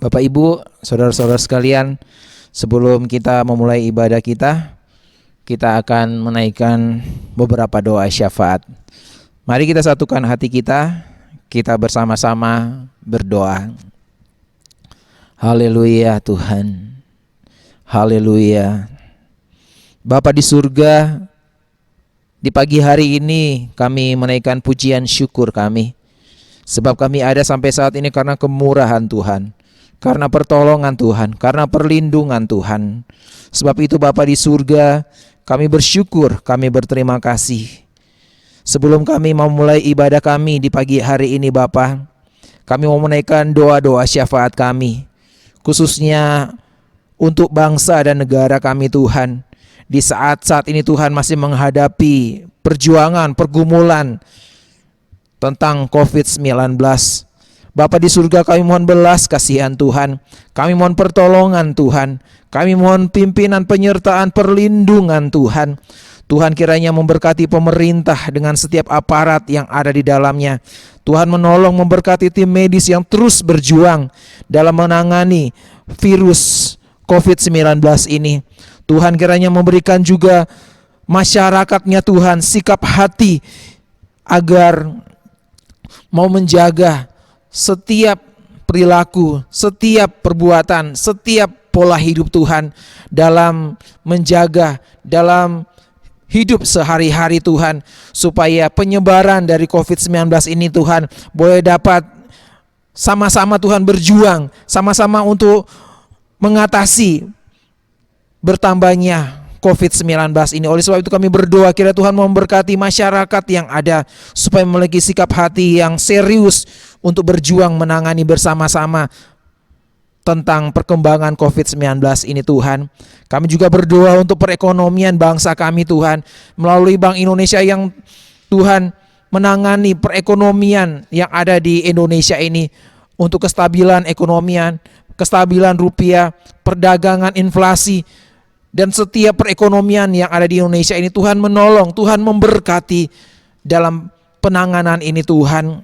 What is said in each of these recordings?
Bapak Ibu, saudara-saudara sekalian, sebelum kita memulai ibadah kita akan menaikkan beberapa doa syafaat. Mari kita satukan hati kita bersama-sama berdoa. Haleluya Tuhan, haleluya. Bapa di surga, di pagi hari ini kami menaikkan pujian syukur kami, sebab kami ada sampai saat ini karena kemurahan Tuhan, karena pertolongan Tuhan, karena perlindungan Tuhan. Sebab itu Bapa di surga, kami bersyukur, kami berterima kasih. Sebelum kami memulai ibadah kami di pagi hari ini Bapa, kami mau menaikkan doa-doa syafaat kami, khususnya untuk bangsa dan negara kami Tuhan. Di saat-saat ini Tuhan masih menghadapi perjuangan, pergumulan tentang COVID-19. Bapa di surga, kami mohon belas kasihan Tuhan, kami mohon pertolongan Tuhan, kami mohon pimpinan, penyertaan, perlindungan Tuhan. Tuhan kiranya memberkati pemerintah dengan setiap aparat yang ada di dalamnya. Tuhan menolong, memberkati tim medis yang terus berjuang dalam menangani virus COVID-19 ini. Tuhan kiranya memberikan juga masyarakatnya Tuhan sikap hati agar mau menjaga setiap perilaku, setiap perbuatan, setiap pola hidup Tuhan dalam menjaga, dalam hidup sehari-hari Tuhan, supaya penyebaran dari COVID-19 ini Tuhan boleh dapat sama-sama Tuhan berjuang, sama-sama untuk mengatasi bertambahnya COVID-19 ini. Oleh sebab itu kami berdoa kiranya Tuhan memberkati masyarakat yang ada, supaya memiliki sikap hati yang serius untuk berjuang menangani bersama-sama tentang perkembangan COVID-19 ini Tuhan. Kami juga berdoa untuk perekonomian bangsa kami Tuhan, melalui Bank Indonesia yang Tuhan menangani perekonomian yang ada di Indonesia ini, untuk kestabilan ekonomian, kestabilan rupiah, perdagangan, inflasi, dan setiap perekonomian yang ada di Indonesia ini. Tuhan menolong, Tuhan memberkati dalam penanganan ini Tuhan.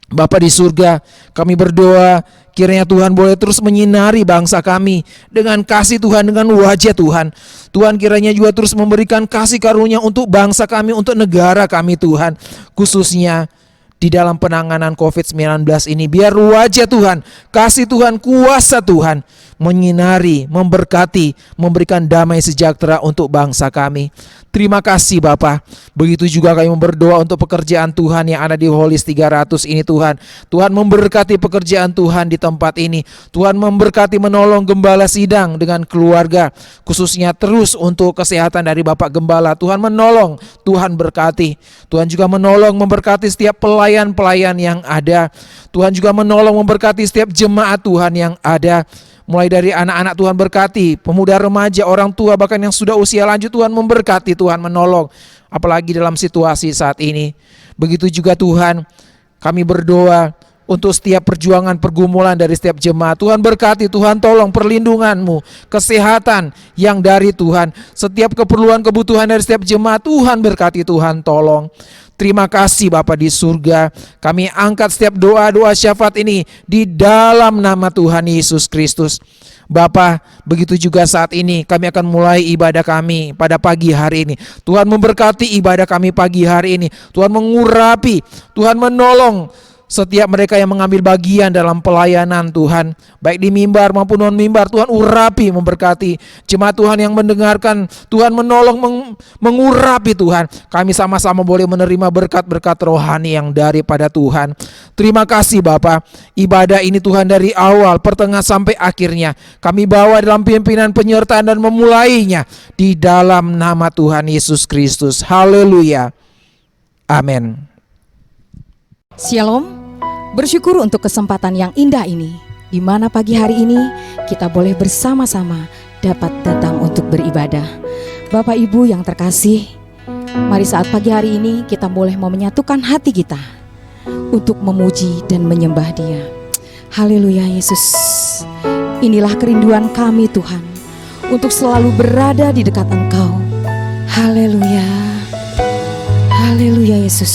Bapa di surga, kami berdoa kiranya Tuhan boleh terus menyinari bangsa kami dengan kasih Tuhan, dengan wajah Tuhan. Tuhan kiranya juga terus memberikan kasih karunia untuk bangsa kami, untuk negara kami Tuhan, khususnya di dalam penanganan COVID-19 ini. Biar wajah Tuhan, kasih Tuhan, kuasa Tuhan menyinari, memberkati, memberikan damai sejahtera untuk bangsa kami. Terima kasih Bapa. Begitu juga kami berdoa untuk pekerjaan Tuhan yang ada di Holis 300 ini Tuhan. Tuhan memberkati pekerjaan Tuhan di tempat ini. Tuhan memberkati, menolong Gembala Sidang dengan keluarga, khususnya terus untuk kesehatan dari Bapak Gembala. Tuhan menolong, Tuhan berkati. Tuhan juga menolong, memberkati setiap pelayan-pelayan yang ada. Tuhan juga menolong, memberkati setiap jemaat Tuhan yang ada. Mulai dari anak-anak Tuhan berkati, pemuda, remaja, orang tua, bahkan yang sudah usia lanjut Tuhan memberkati, Tuhan menolong. Apalagi dalam situasi saat ini. Begitu juga Tuhan, kami berdoa untuk setiap perjuangan, pergumulan dari setiap jemaat. Tuhan berkati, Tuhan tolong perlindungan-Mu, kesehatan yang dari Tuhan. Setiap keperluan, kebutuhan dari setiap jemaat, Tuhan berkati, Tuhan tolong. Terima kasih Bapa di surga. Kami angkat setiap doa-doa syafaat ini di dalam nama Tuhan Yesus Kristus. Bapa, begitu juga saat ini kami akan mulai ibadah kami pada pagi hari ini. Tuhan memberkati ibadah kami pagi hari ini. Tuhan mengurapi, Tuhan menolong setiap mereka yang mengambil bagian dalam pelayanan Tuhan, baik di mimbar maupun non mimbar. Tuhan urapi, memberkati jemaat Tuhan yang mendengarkan. Tuhan menolong, mengurapi Tuhan. Kami sama-sama boleh menerima berkat-berkat rohani yang daripada Tuhan. Terima kasih Bapa. Ibadah ini Tuhan dari awal, pertengahan sampai akhirnya kami bawa dalam pimpinan, penyertaan dan memulainya di dalam nama Tuhan Yesus Kristus. Haleluya. Amin. Shalom. Bersyukur untuk kesempatan yang indah ini, di mana pagi hari ini kita boleh bersama-sama dapat datang untuk beribadah. Bapak Ibu yang terkasih, mari saat pagi hari ini kita boleh mau menyatukan hati kita untuk memuji dan menyembah Dia. Haleluya Yesus. Inilah kerinduan kami Tuhan, untuk selalu berada di dekat Engkau. Haleluya. Haleluya Yesus.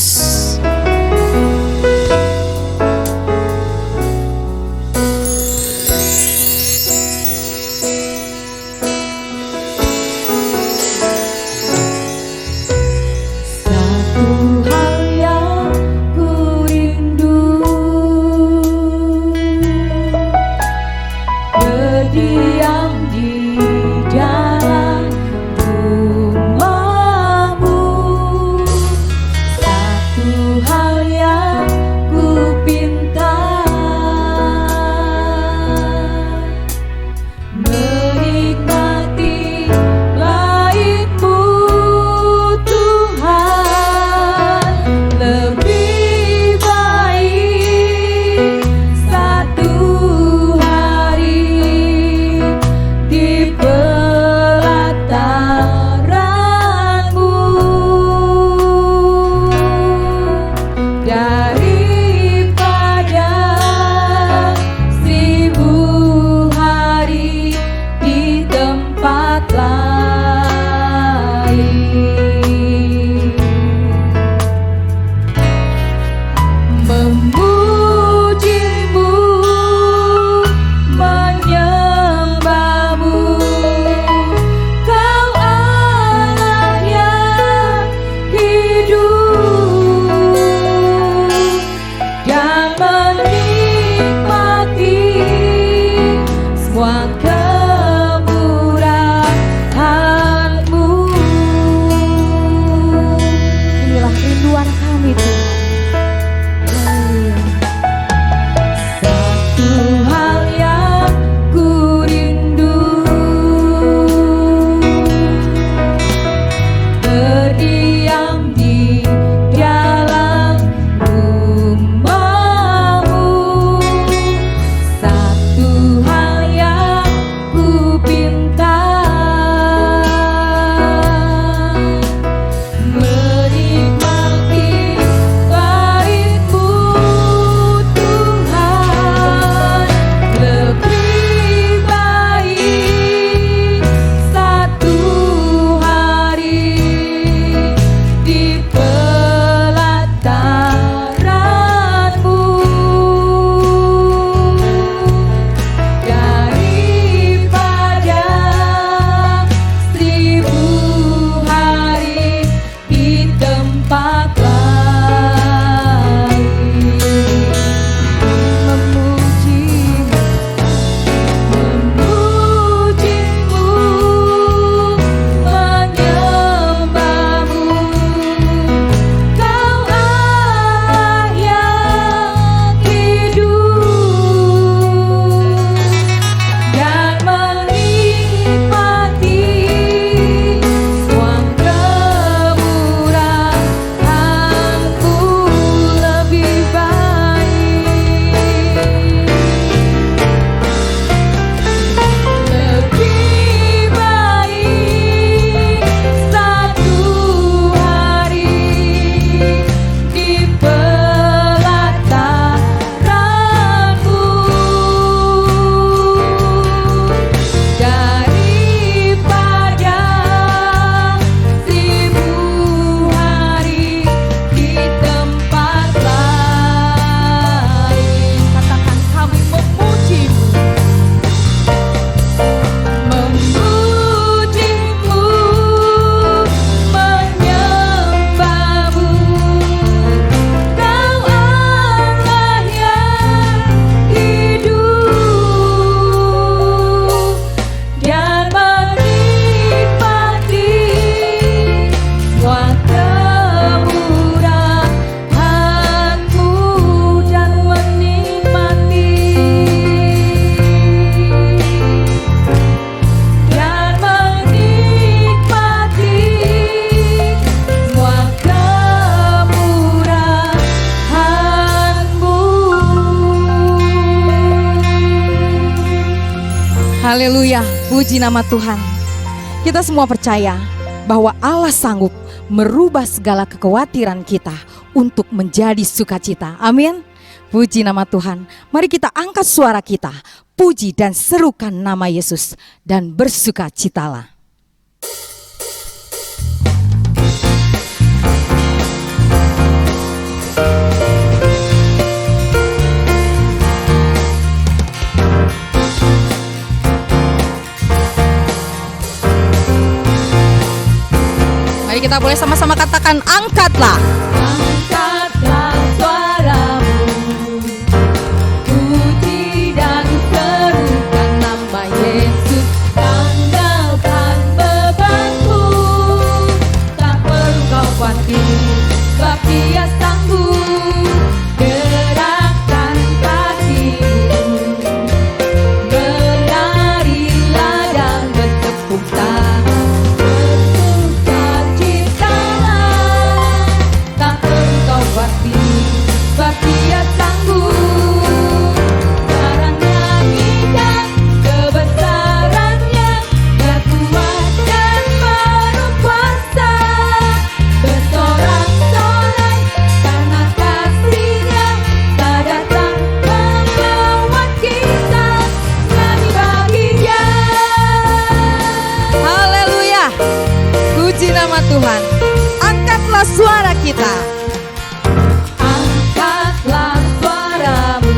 Haleluya, puji nama Tuhan. Kita semua percaya bahwa Allah sanggup merubah segala kekhawatiran kita untuk menjadi sukacita. Amin. Puji nama Tuhan. Mari kita angkat suara kita, puji dan serukan nama Yesus dan bersukacitalah. Mari kita boleh sama-sama katakan, angkatlah. Angkatlah suaramu, puji dan serukan nama Yesus. Tanggalkan bebanku, tak perlu kau khawatir, sebab Dia sanggup. Gerakkan kakimu, menarilah dan bertepuk tangan. Sebab Dia sanggup. Sekarang nyanyikan kebesarannya, Dia kuat dan penuh kuasa. Bersorak-sorai karena kasih-Nya telah datang membawa kita. Nyanyi bagi Dia. Haleluya, puji nama Tuhan. Angkatlah suara kita. Angkatlah suaramu,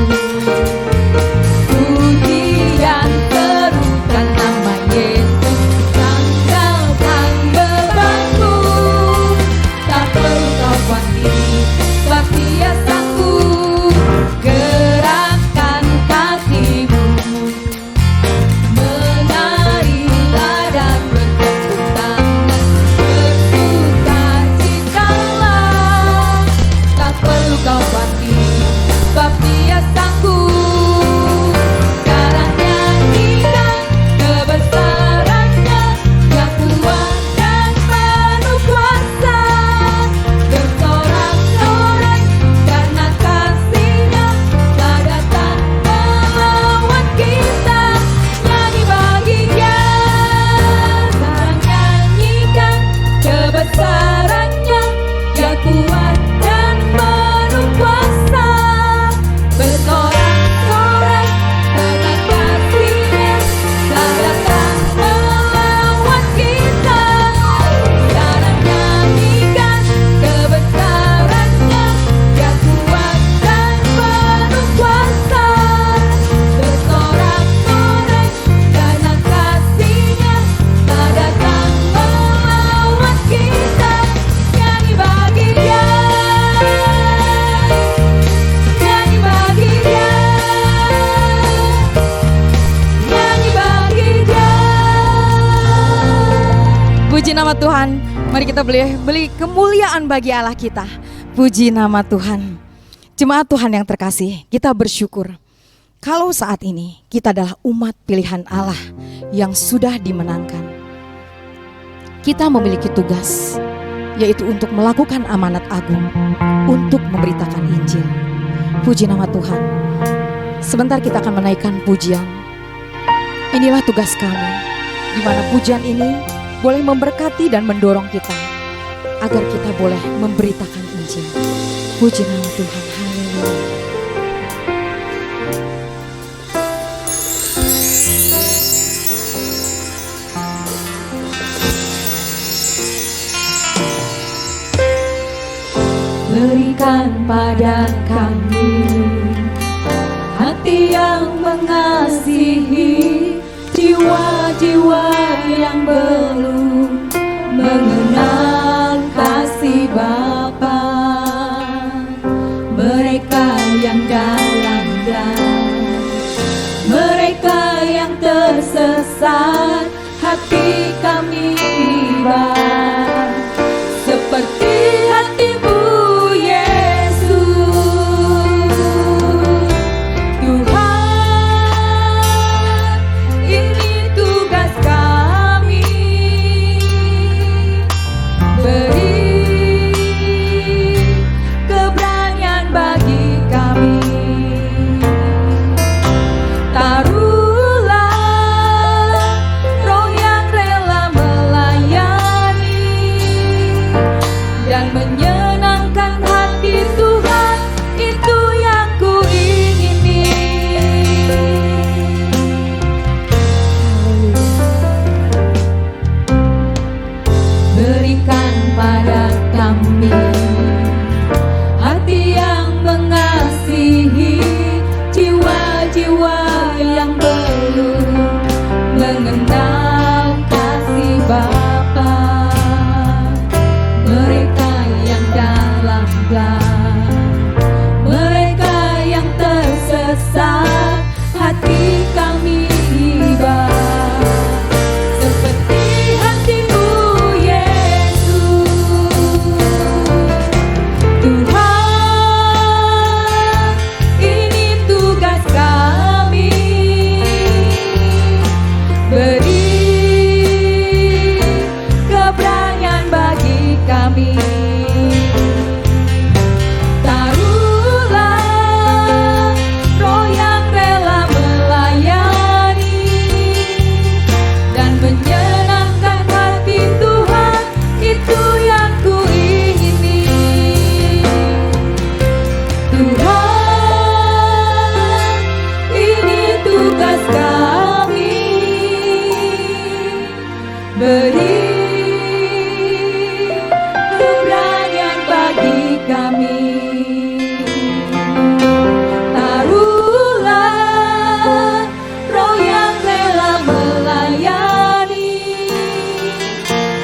puji dan serukan nama Yesus. Tanggalkan bebanmu, tak perlu kau khawatir, sebab Dia sanggup. Gerakkan kakimu, menarilah dan bertepuk tangan. Bersukacitalah, tak perlu kau khawatir, sebab Dia sanggup. Sekarang nyanyikan kebesarannya, Dia kuat dan penuh kuasa. Bersorak-sorai karena kasih-Nya telah datang melawat kita. Nyanyi bagi Dia. Sekarang nyanyikan kebesarannya, Dia kuat dan penuh kuasa. Bersorak-sorai karena kasih-Nya telah datang melawat kita. Sekarang nyanyikan kebesarannya, Dia kuat dan penuh kuasa. Bersorak-sorai karena kasih-Nya telah datang melawat kita. Nyanyi bagi Dia. Nyanyi bagi Dia. Nyanyi bagi Dia. Puji nama Tuhan. Mari kita beli kemuliaan bagi Allah kita. Puji nama Tuhan. Jemaat Tuhan yang terkasih, kita bersyukur kalau saat ini kita adalah umat pilihan Allah yang sudah dimenangkan. Kita memiliki tugas, yaitu untuk melakukan amanat agung, untuk memberitakan Injil. Puji nama Tuhan. Sebentar kita akan menaikkan pujian. Inilah tugas kami, di mana pujian ini boleh memberkati dan mendorong kita agar kita boleh memberitakan Injil. Puji nama Tuhan. Haleluya. Berikan pada kami hati yang mengasihi, jiwa-jiwa yang belum mengenal kasih Bapa. Mereka yang dalam dan mereka yang tersesat, hati kami tiba seperti hatimu Yesus. Tuhan, ini tugas kami. Beri keberanian bagi kami. Taruhlah berikan pada kami hati yang mengasihi jiwa-jiwa yang belum mengenal kasih Bapa, mereka yang dalam gelap, mereka yang tersesat, hati kami tiba seperti hatimu Yesus. Tuhan, ini tugas kami, beri keberanian bagi kami. Taruhlah roh yang rela melayani dan menyenangkan hati Tuhan, itu yang ku ingini. Tuhan, ini tugas kami, beri keberanian bagi kami. Taruhlah roh yang rela melayani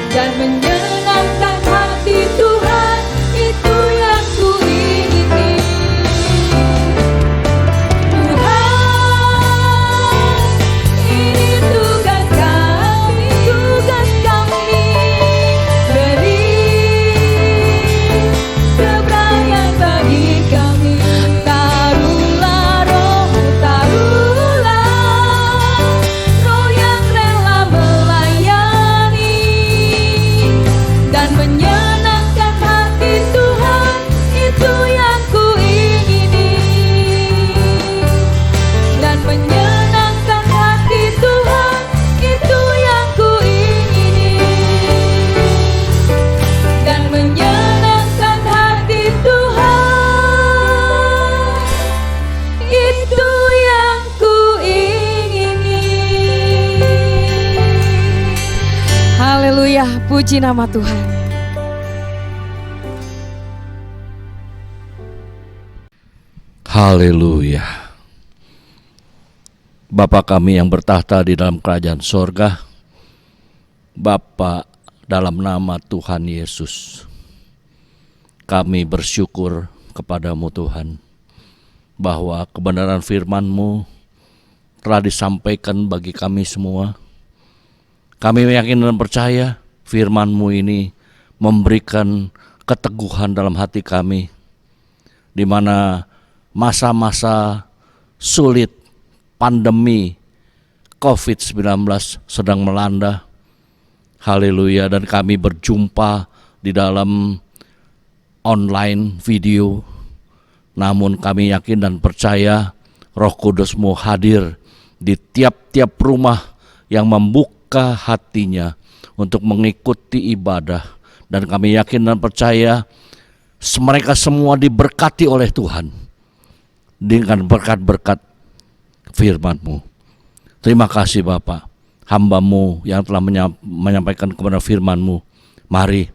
dan menyenangkan hati Tuhan, itu yang ku ingini. Tuhan, ini tugas kami, beri keberanian bagi kami. Taruhlah roh yang rela melayani dan menyenangkan hati Tuhan, itu yang ku ingini. Dan menyenangkan hati Tuhan, itu yang ku ingini. Dan menyenangkan hati Tuhan, itu yang ku ingini. Haleluya, puji nama Tuhan. Haleluya. Bapa kami yang bertahta di dalam kerajaan sorga, Bapa, dalam nama Tuhan Yesus, kami bersyukur kepadamu Tuhan, bahwa kebenaran firman-Mu telah disampaikan bagi kami semua. Kami yakin dan percaya firman-Mu ini memberikan keteguhan dalam hati kami, di mana masa-masa sulit pandemi COVID-19 sedang melanda. Haleluya, dan kami berjumpa di dalam online video. Namun kami yakin dan percaya Roh Kudus-Mu hadir di tiap-tiap rumah yang membuka hatinya untuk mengikuti ibadah. Dan kami yakin dan percaya mereka semua diberkati oleh Tuhan dengan berkat-berkat firman-Mu. Terima kasih Bapa, hamba-Mu yang telah menyampaikan kepada firman-Mu. Mari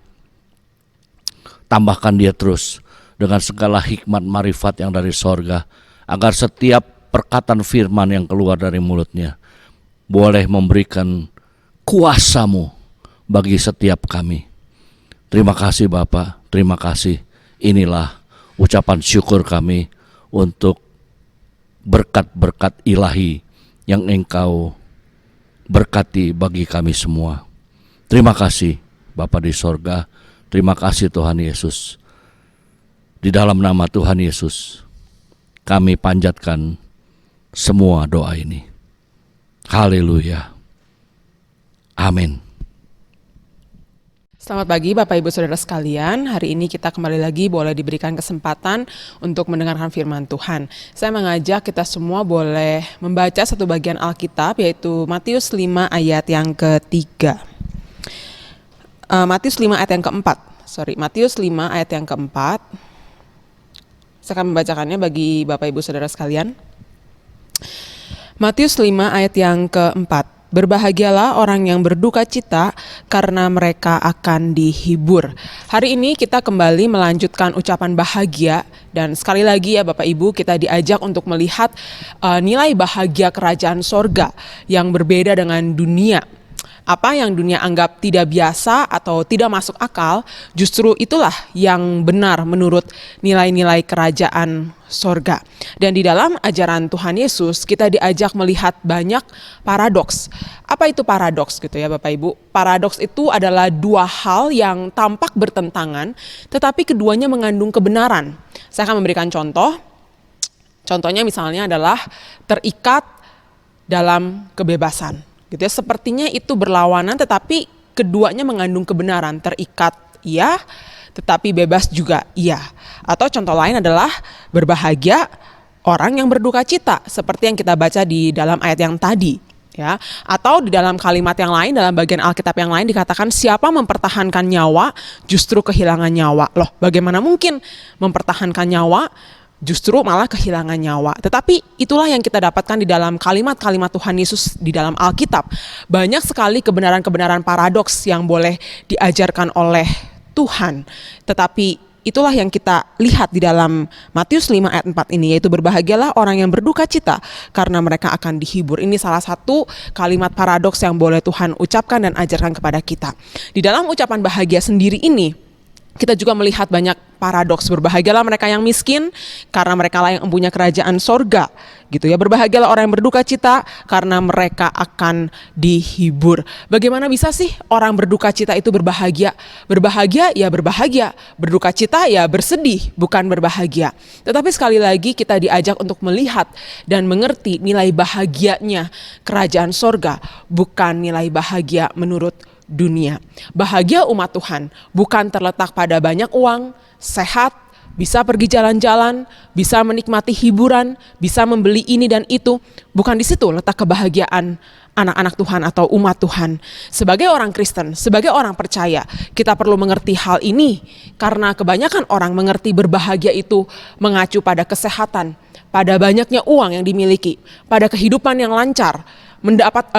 tambahkan dia terus dengan segala hikmat marifat yang dari sorga, agar setiap perkataan firman yang keluar dari mulutnya boleh memberikan kuasa-Mu bagi setiap kami. Terima kasih Bapa, terima kasih. Inilah ucapan syukur kami untuk berkat-berkat ilahi yang Engkau berkati bagi kami semua. Terima kasih Bapa di sorga, terima kasih Tuhan Yesus. Di dalam nama Tuhan Yesus kami panjatkan semua doa ini. Haleluya. Amin. Selamat pagi Bapak Ibu Saudara sekalian. Hari ini kita kembali lagi boleh diberikan kesempatan untuk mendengarkan firman Tuhan. Saya mengajak kita semua boleh membaca satu bagian Alkitab, yaitu Matius 5 ayat yang ketiga. Matius 5 ayat yang keempat. Matius 5 ayat yang keempat. Saya akan membacakannya bagi Bapak Ibu Saudara sekalian. Matius 5 ayat yang keempat. Berbahagialah orang yang berduka cita karena mereka akan dihibur. Hari ini kita kembali melanjutkan ucapan bahagia, dan sekali lagi ya Bapak Ibu, kita diajak untuk melihat nilai bahagia kerajaan sorga yang berbeda dengan dunia. Apa yang dunia anggap tidak biasa atau tidak masuk akal, justru itulah yang benar menurut nilai-nilai kerajaan sorga. Dan di dalam ajaran Tuhan Yesus, kita diajak melihat banyak paradoks. Apa itu paradoks gitu ya Bapak Ibu? Paradoks itu adalah dua hal yang tampak bertentangan, tetapi keduanya mengandung kebenaran. Saya akan memberikan contoh. Contohnya misalnya adalah terikat dalam kebebasan. Gitu ya, sepertinya itu berlawanan tetapi keduanya mengandung kebenaran. Terikat iya, tetapi bebas juga iya. Atau contoh lain adalah berbahagia orang yang berduka cita, seperti yang kita baca di dalam ayat yang tadi ya. Atau di dalam kalimat yang lain, dalam bagian Alkitab yang lain dikatakan siapa mempertahankan nyawa justru kehilangan nyawa. Loh, bagaimana mungkin mempertahankan nyawa justru malah kehilangan nyawa? Tetapi itulah yang kita dapatkan di dalam kalimat-kalimat Tuhan Yesus di dalam Alkitab. Banyak sekali kebenaran-kebenaran paradoks yang boleh diajarkan oleh Tuhan. Tetapi itulah yang kita lihat di dalam Matius 5 ayat 4 ini, yaitu berbahagialah orang yang berduka cita karena mereka akan dihibur. Ini salah satu kalimat paradoks yang boleh Tuhan ucapkan dan ajarkan kepada kita. Di dalam ucapan bahagia sendiri ini, kita juga melihat banyak paradoks. Berbahagialah mereka yang miskin karena mereka lah yang mempunyai kerajaan sorga. Gitu ya. Berbahagialah orang yang berduka cita karena mereka akan dihibur. Bagaimana bisa sih orang berduka cita itu berbahagia? Berbahagia ya berbahagia, berduka cita ya bersedih, bukan berbahagia. Tetapi sekali lagi kita diajak untuk melihat dan mengerti nilai bahagianya kerajaan sorga, bukan nilai bahagia menurut dunia. Bahagia umat Tuhan bukan terletak pada banyak uang, sehat, bisa pergi jalan-jalan, bisa menikmati hiburan, bisa membeli ini dan itu. Bukan di situ letak kebahagiaan anak-anak Tuhan atau umat Tuhan. Sebagai orang Kristen, sebagai orang percaya, kita perlu mengerti hal ini karena kebanyakan orang mengerti berbahagia itu mengacu pada kesehatan, pada banyaknya uang yang dimiliki, pada kehidupan yang lancar,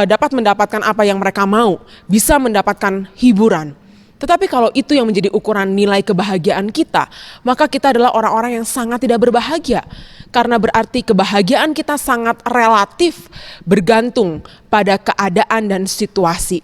dapat mendapatkan apa yang mereka mau, bisa mendapatkan hiburan. Tetapi kalau itu yang menjadi ukuran nilai kebahagiaan kita, maka kita adalah orang-orang yang sangat tidak berbahagia. Karena berarti kebahagiaan kita sangat relatif, bergantung pada keadaan dan situasi.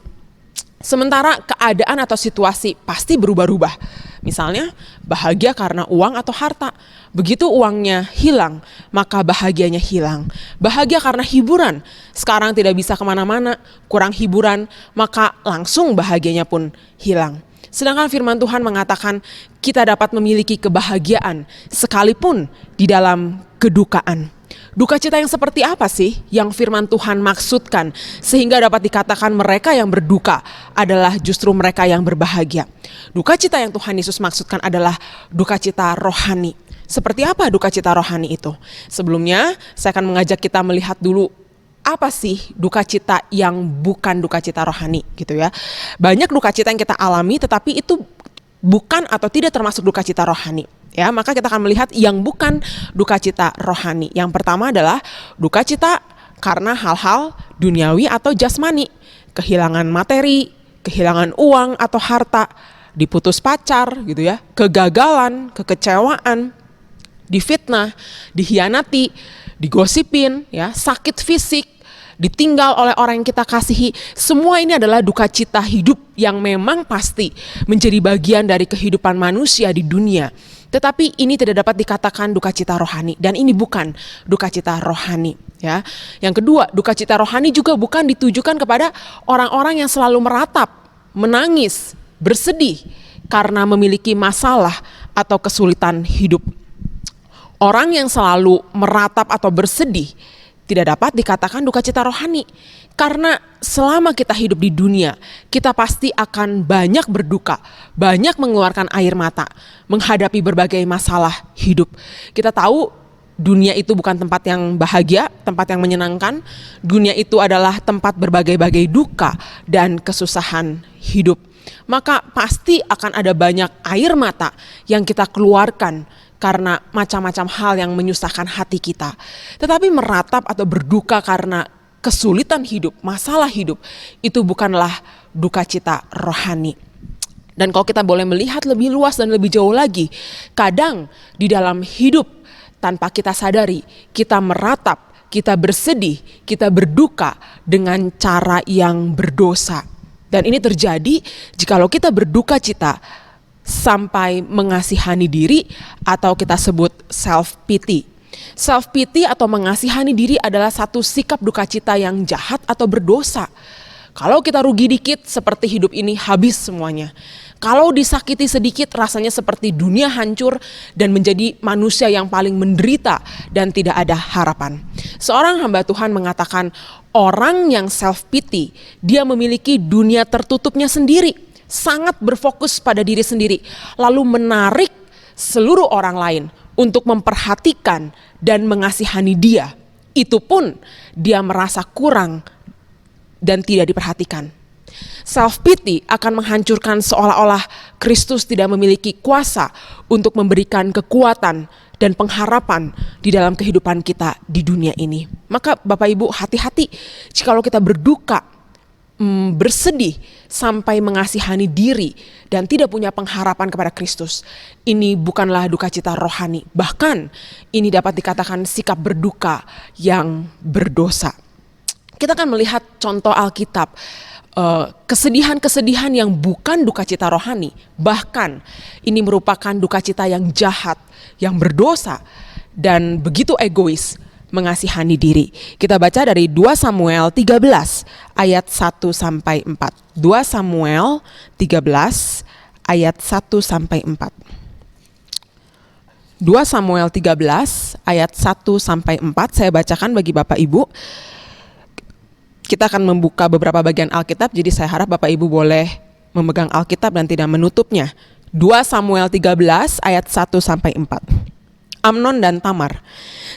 Sementara keadaan atau situasi pasti berubah-ubah. Misalnya bahagia karena uang atau harta. Begitu uangnya hilang, maka bahagianya hilang. Bahagia karena hiburan. Sekarang tidak bisa kemana-mana, kurang hiburan, maka langsung bahagianya pun hilang. Sedangkan firman Tuhan mengatakan kita dapat memiliki kebahagiaan sekalipun di dalam kedukaan. Duka cita yang seperti apa sih yang firman Tuhan maksudkan sehingga dapat dikatakan mereka yang berduka adalah justru mereka yang berbahagia? Duka cita yang Tuhan Yesus maksudkan adalah duka cita rohani. Seperti apa duka cita rohani itu? Sebelumnya saya akan mengajak kita melihat dulu apa sih duka cita yang bukan duka cita rohani gitu ya. Banyak duka cita yang kita alami tetapi itu bukan atau tidak termasuk duka cita rohani. Ya, maka kita akan melihat yang bukan duka cita rohani. Yang pertama adalah duka cita karena hal-hal duniawi atau jasmani. Kehilangan materi, kehilangan uang atau harta, diputus pacar gitu ya, kegagalan, kekecewaan, difitnah, dihianati, digosipin, ya, sakit fisik, ditinggal oleh orang yang kita kasihi. Semua ini adalah duka cita hidup yang memang pasti menjadi bagian dari kehidupan manusia di dunia. Tetapi ini tidak dapat dikatakan duka cita rohani, dan ini bukan duka cita rohani. Ya. Yang kedua, duka cita rohani juga bukan ditujukan kepada orang-orang yang selalu meratap, menangis, bersedih karena memiliki masalah atau kesulitan hidup. Orang yang selalu meratap atau bersedih tidak dapat dikatakan duka cita rohani. Karena selama kita hidup di dunia, kita pasti akan banyak berduka, banyak mengeluarkan air mata, menghadapi berbagai masalah hidup. Kita tahu dunia itu bukan tempat yang bahagia, tempat yang menyenangkan. Dunia itu adalah tempat berbagai-bagai duka dan kesusahan hidup. Maka pasti akan ada banyak air mata yang kita keluarkan karena macam-macam hal yang menyusahkan hati kita. Tetapi meratap atau berduka karena kesulitan hidup, masalah hidup, itu bukanlah duka cita rohani. Dan kalau kita boleh melihat lebih luas dan lebih jauh lagi, kadang di dalam hidup tanpa kita sadari, kita meratap, kita bersedih, kita berduka dengan cara yang berdosa. Dan ini terjadi jikalau kita berduka cita sampai mengasihani diri, atau kita sebut self-pity. Self-pity atau mengasihani diri adalah satu sikap duka cita yang jahat atau berdosa. Kalau kita rugi dikit, seperti hidup ini habis semuanya. Kalau disakiti sedikit, rasanya seperti dunia hancur dan menjadi manusia yang paling menderita dan tidak ada harapan. Seorang hamba Tuhan mengatakan, orang yang self-pity, dia memiliki dunia tertutupnya sendiri, sangat berfokus pada diri sendiri, lalu menarik seluruh orang lain untuk memperhatikan dan mengasihani dia. Itu pun dia merasa kurang dan tidak diperhatikan. Self-pity akan menghancurkan seolah-olah Kristus tidak memiliki kuasa untuk memberikan kekuatan dan pengharapan di dalam kehidupan kita di dunia ini. Maka Bapak Ibu, hati-hati jikalau kita berduka, bersedih sampai mengasihani diri dan tidak punya pengharapan kepada Kristus. Ini bukanlah duka cita rohani. Bahkan ini dapat dikatakan sikap berduka yang berdosa. Kita akan melihat contoh Alkitab, kesedihan-kesedihan yang bukan duka cita rohani, bahkan ini merupakan duka cita yang jahat, yang berdosa, dan begitu egois mengasihani diri. Kita baca dari 2 Samuel 13 ayat 1-4. 2 Samuel 13 ayat 1-4. 2 Samuel 13 ayat 1-4, saya bacakan bagi Bapak Ibu. Kita akan membuka beberapa bagian Alkitab, jadi saya harap Bapak Ibu boleh memegang Alkitab dan tidak menutupnya. 2 Samuel 13 ayat 1-4. Amnon dan Tamar.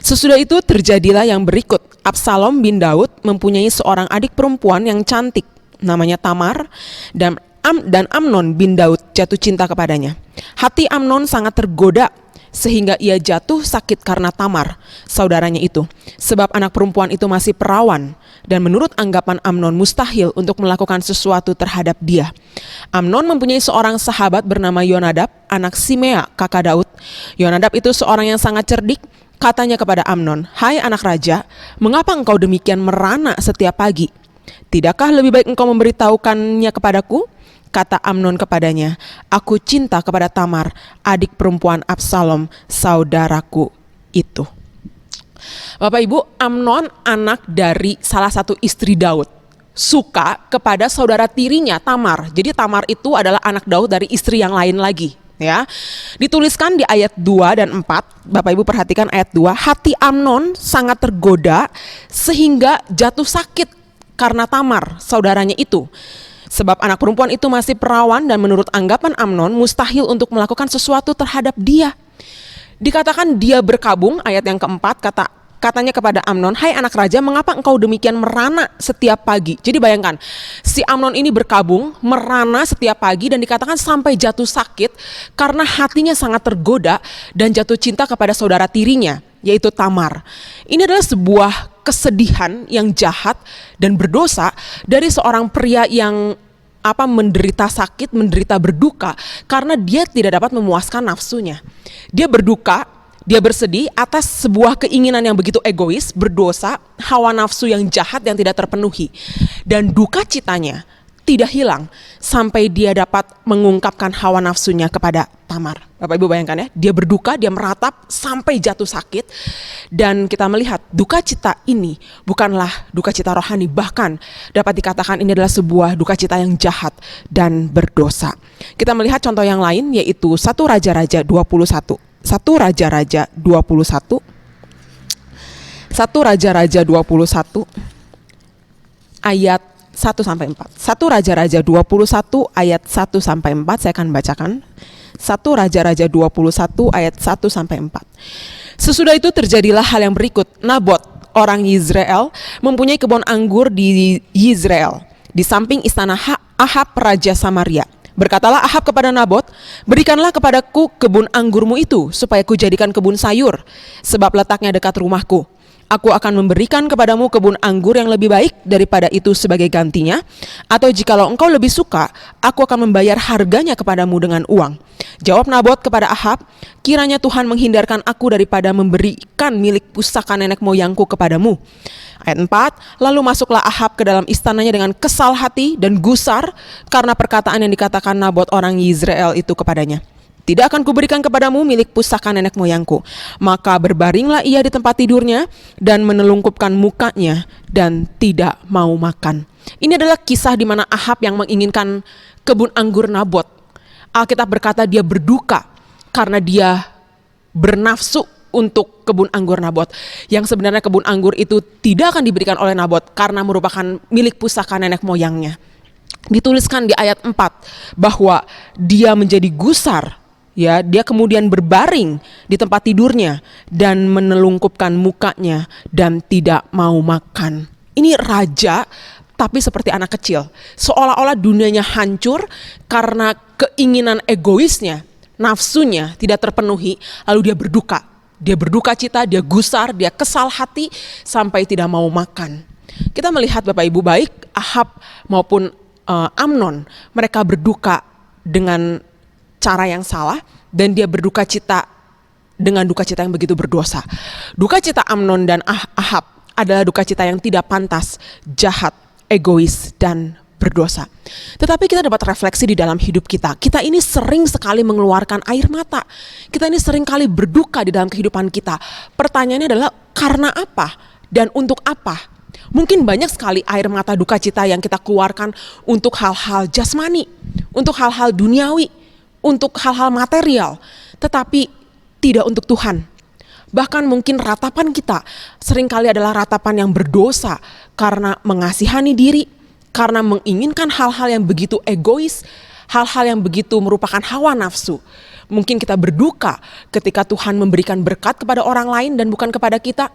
Sesudah itu terjadilah yang berikut. Absalom bin Daud mempunyai seorang adik perempuan yang cantik, namanya Tamar, dan Amnon bin Daud jatuh cinta kepadanya. Hati Amnon sangat tergoda sehingga ia jatuh sakit karena Tamar, saudaranya itu, sebab anak perempuan itu masih perawan, dan menurut anggapan Amnon mustahil untuk melakukan sesuatu terhadap dia. Amnon mempunyai seorang sahabat bernama Yonadab, anak Simea, kakak Daud. Yonadab itu seorang yang sangat cerdik. Katanya kepada Amnon, "Hai anak raja, mengapa engkau demikian merana setiap pagi? Tidakkah lebih baik engkau memberitahukannya kepadaku?" Kata Amnon kepadanya, "Aku cinta kepada Tamar, adik perempuan Absalom, saudaraku itu." Bapak Ibu, Amnon anak dari salah satu istri Daud, suka kepada saudara tirinya Tamar. Jadi Tamar itu adalah anak Daud dari istri yang lain lagi. Ya, dituliskan di ayat 2 dan 4, Bapak Ibu perhatikan ayat 2, hati Amnon sangat tergoda sehingga jatuh sakit karena Tamar, saudaranya itu. Sebab anak perempuan itu masih perawan dan menurut anggapan Amnon mustahil untuk melakukan sesuatu terhadap dia. Dikatakan dia berkabung, ayat yang keempat, katanya kepada Amnon, "Hai anak raja, mengapa engkau demikian merana setiap pagi?" Jadi bayangkan, si Amnon ini berkabung, merana setiap pagi, dan dikatakan sampai jatuh sakit karena hatinya sangat tergoda dan jatuh cinta kepada saudara tirinya, yaitu Tamar. Ini adalah sebuah kesedihan yang jahat dan berdosa dari seorang pria yang menderita sakit, menderita berduka karena dia tidak dapat memuaskan nafsunya. Dia berduka, dia bersedih atas sebuah keinginan yang begitu egois, berdosa, hawa nafsu yang jahat yang tidak terpenuhi. Dan duka citanya tidak hilang sampai dia dapat mengungkapkan hawa nafsunya kepada Tamar. Bapak Ibu bayangkan ya, dia berduka, dia meratap sampai jatuh sakit. Dan kita melihat duka cita ini bukanlah duka cita rohani, bahkan dapat dikatakan ini adalah sebuah duka cita yang jahat dan berdosa. Kita melihat contoh yang lain, yaitu 1 Raja-Raja 21. 1 Raja-Raja 21. 1 Raja-Raja 21 ayat 1-4. 1 Raja-Raja 21 ayat 1-4, saya akan bacakan. 1 Raja-Raja 21 ayat 1-4. Sesudah itu terjadilah hal yang berikut. Nabot, orang Yizreel, mempunyai kebun anggur di Yizreel, di samping istana Ahab raja Samaria. Berkatalah Ahab kepada Nabot, "Berikanlah kepadaku kebun anggurmu itu, supaya kujadikan kebun sayur, sebab letaknya dekat rumahku." Aku akan memberikan kepadamu kebun anggur yang lebih baik daripada itu sebagai gantinya, atau jikalau engkau lebih suka, aku akan membayar harganya kepadamu dengan uang. Jawab Nabot kepada Ahab, kiranya Tuhan menghindarkan aku daripada memberikan milik pusaka nenek moyangku kepadamu. Ayat 4, lalu masuklah Ahab ke dalam istananya dengan kesal hati dan gusar karena perkataan yang dikatakan Nabot orang Yizreel itu kepadanya. Tidak akan kuberikan kepadamu milik pusaka nenek moyangku. Maka berbaringlah ia di tempat tidurnya dan menelungkupkan mukanya dan tidak mau makan. Ini adalah kisah di mana Ahab yang menginginkan kebun anggur Nabot. Alkitab berkata dia berduka karena dia bernafsu untuk kebun anggur Nabot. Yang sebenarnya kebun anggur itu tidak akan diberikan oleh Nabot karena merupakan milik pusaka nenek moyangnya. Dituliskan di ayat 4 bahwa dia menjadi gusar. Ya, dia kemudian berbaring di tempat tidurnya dan menelungkupkan mukanya dan tidak mau makan. Ini raja tapi seperti anak kecil. Seolah-olah dunianya hancur karena keinginan egoisnya, nafsunya tidak terpenuhi, lalu dia berduka. Dia berduka cita, dia gusar, dia kesal hati sampai tidak mau makan. Kita melihat Bapak Ibu, baik Ahab maupun Amnon, mereka berduka dengan cara yang salah dan dia berduka cita dengan duka cita yang begitu berdosa. Duka cita Amnon dan Ahab adalah duka cita yang tidak pantas, jahat, egois dan berdosa. Tetapi kita dapat refleksi di dalam hidup kita. Kita ini sering sekali mengeluarkan air mata. Kita ini sering kali berduka di dalam kehidupan kita. Pertanyaannya adalah karena apa dan untuk apa? Mungkin banyak sekali air mata duka cita yang kita keluarkan untuk hal-hal jasmani, untuk hal-hal duniawi, untuk hal-hal material, tetapi tidak untuk Tuhan. Bahkan mungkin ratapan kita seringkali adalah ratapan yang berdosa karena mengasihani diri, karena menginginkan hal-hal yang begitu egois, hal-hal yang begitu merupakan hawa nafsu. Mungkin kita berduka ketika Tuhan memberikan berkat kepada orang lain dan bukan kepada kita.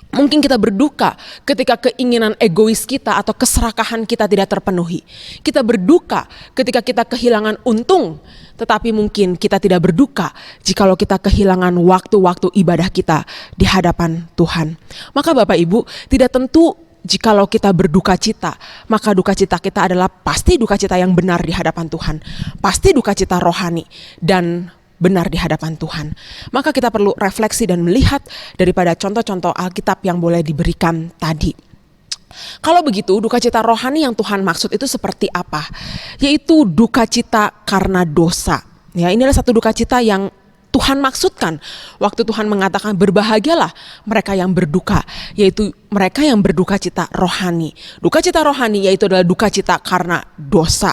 Mungkin kita berduka ketika keinginan egois kita atau keserakahan kita tidak terpenuhi. Kita berduka ketika kita kehilangan untung, tetapi mungkin kita tidak berduka jikalau kita kehilangan waktu-waktu ibadah kita di hadapan Tuhan. Maka Bapak Ibu, tidak tentu jikalau kita berduka cita, maka duka cita kita adalah pasti duka cita yang benar di hadapan Tuhan. Pasti duka cita rohani dan benar di hadapan Tuhan. Maka kita perlu refleksi dan melihat daripada contoh-contoh Alkitab yang boleh diberikan tadi. Kalau begitu, duka cita rohani yang Tuhan maksud itu seperti apa? Yaitu duka cita karena dosa. Ya, ini adalah satu duka cita yang Tuhan maksudkan waktu Tuhan mengatakan berbahagialah mereka yang berduka, yaitu mereka yang berduka cita rohani. Duka cita rohani yaitu adalah duka cita karena dosa.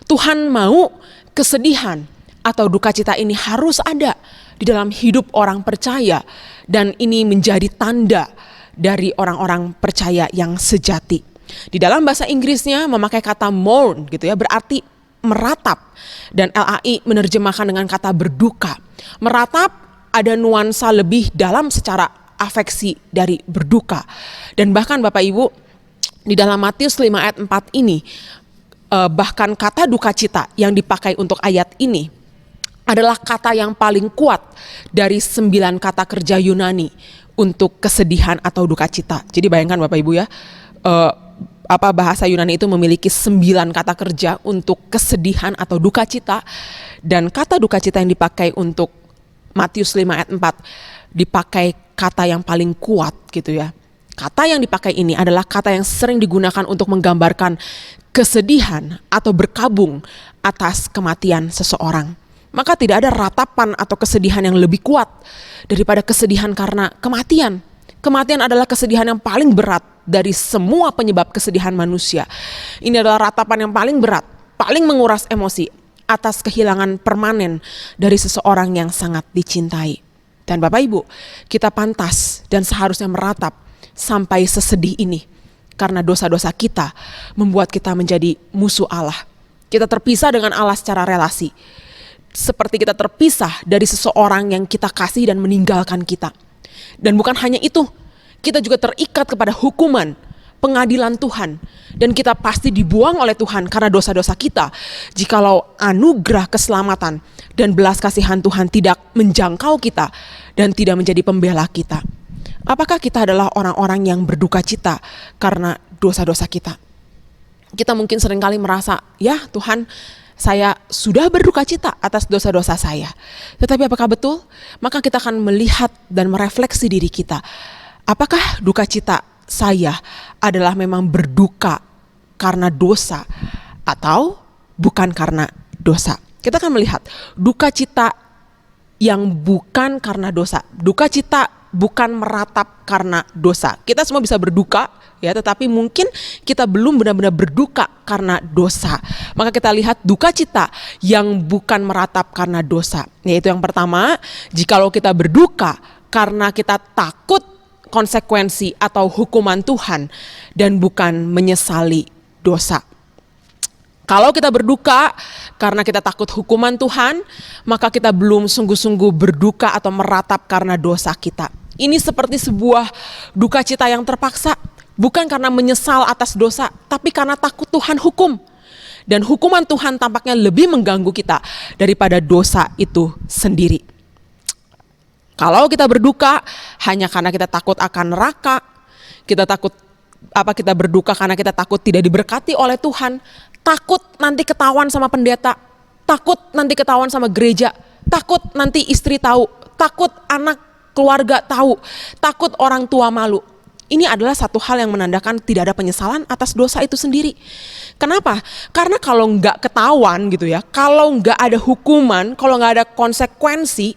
Tuhan mau kesedihan atau duka cita ini harus ada di dalam hidup orang percaya, dan ini menjadi tanda dari orang-orang percaya yang sejati. Di dalam bahasa Inggrisnya memakai kata mourn gitu ya, berarti meratap, dan LAI menerjemahkan dengan kata berduka. Meratap ada nuansa lebih dalam secara afeksi dari berduka. Dan bahkan Bapak Ibu, di dalam Matius 5 ayat 4 ini, bahkan kata duka cita yang dipakai untuk ayat ini adalah kata yang paling kuat dari 9 kata kerja Yunani untuk kesedihan atau duka cita. Jadi bayangkan Bapak Ibu ya, bahasa Yunani itu memiliki 9 kata kerja untuk kesedihan atau duka cita, dan kata duka cita yang dipakai untuk Matius 5 ayat 4 dipakai kata yang paling kuat gitu ya. Kata yang dipakai ini adalah kata yang sering digunakan untuk menggambarkan kesedihan atau berkabung atas kematian seseorang. Maka tidak ada ratapan atau kesedihan yang lebih kuat daripada kesedihan karena kematian. Kematian adalah kesedihan yang paling berat dari semua penyebab kesedihan manusia. Ini adalah ratapan yang paling berat, paling menguras emosi atas kehilangan permanen dari seseorang yang sangat dicintai. Dan Bapak Ibu, kita pantas dan seharusnya meratap sampai sesedih ini, karena dosa-dosa kita membuat kita menjadi musuh Allah. Kita terpisah dengan Allah secara relasi, seperti kita terpisah dari seseorang yang kita kasih dan meninggalkan kita. Dan bukan hanya itu, kita juga terikat kepada hukuman, pengadilan Tuhan, dan kita pasti dibuang oleh Tuhan karena dosa-dosa kita jikalau anugerah keselamatan dan belas kasihan Tuhan tidak menjangkau kita dan tidak menjadi pembela kita. Apakah kita adalah orang-orang yang berduka cita karena dosa-dosa kita? Kita mungkin seringkali merasa, ya Tuhan, saya sudah berduka cita atas dosa-dosa saya. Tetapi apakah betul? Maka kita akan melihat dan merefleksi diri kita. Apakah duka cita saya adalah memang berduka karena dosa atau bukan karena dosa? Kita akan melihat duka cita yang bukan karena dosa. Duka cita bukan meratap karena dosa. Kita semua bisa berduka, ya, tetapi mungkin kita belum benar-benar berduka karena dosa. Maka kita lihat duka cita yang bukan meratap karena dosa. Yaitu yang pertama, jikalau kita berduka karena kita takut konsekuensi atau hukuman Tuhan dan bukan menyesali dosa. Kalau kita berduka karena kita takut hukuman Tuhan, maka kita belum sungguh-sungguh berduka atau meratap karena dosa kita. Ini seperti sebuah duka cita yang terpaksa, bukan karena menyesal atas dosa, tapi karena takut Tuhan hukum. Dan hukuman Tuhan tampaknya lebih mengganggu kita daripada dosa itu sendiri. Kalau kita berduka hanya karena kita takut akan neraka, kita berduka karena kita takut tidak diberkati oleh Tuhan, takut nanti ketahuan sama pendeta, takut nanti ketahuan sama gereja, takut nanti istri tahu, takut anak keluarga tahu, takut orang tua malu. Ini adalah satu hal yang menandakan tidak ada penyesalan atas dosa itu sendiri. Kenapa? Karena kalau nggak ketahuan gitu ya, kalau nggak ada hukuman, kalau nggak ada konsekuensi,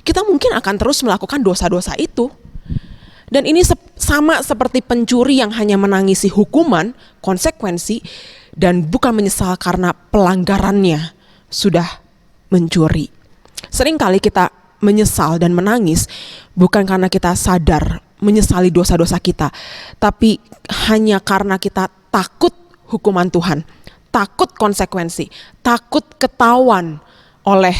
kita mungkin akan terus melakukan dosa-dosa itu. Dan ini sama seperti pencuri yang hanya menangisi hukuman, konsekuensi, dan bukan menyesal karena pelanggarannya sudah mencuri. Seringkali kita menyesal dan menangis bukan karena kita sadar menyesali dosa-dosa kita, tapi hanya karena kita takut hukuman Tuhan, takut konsekuensi, takut ketahuan oleh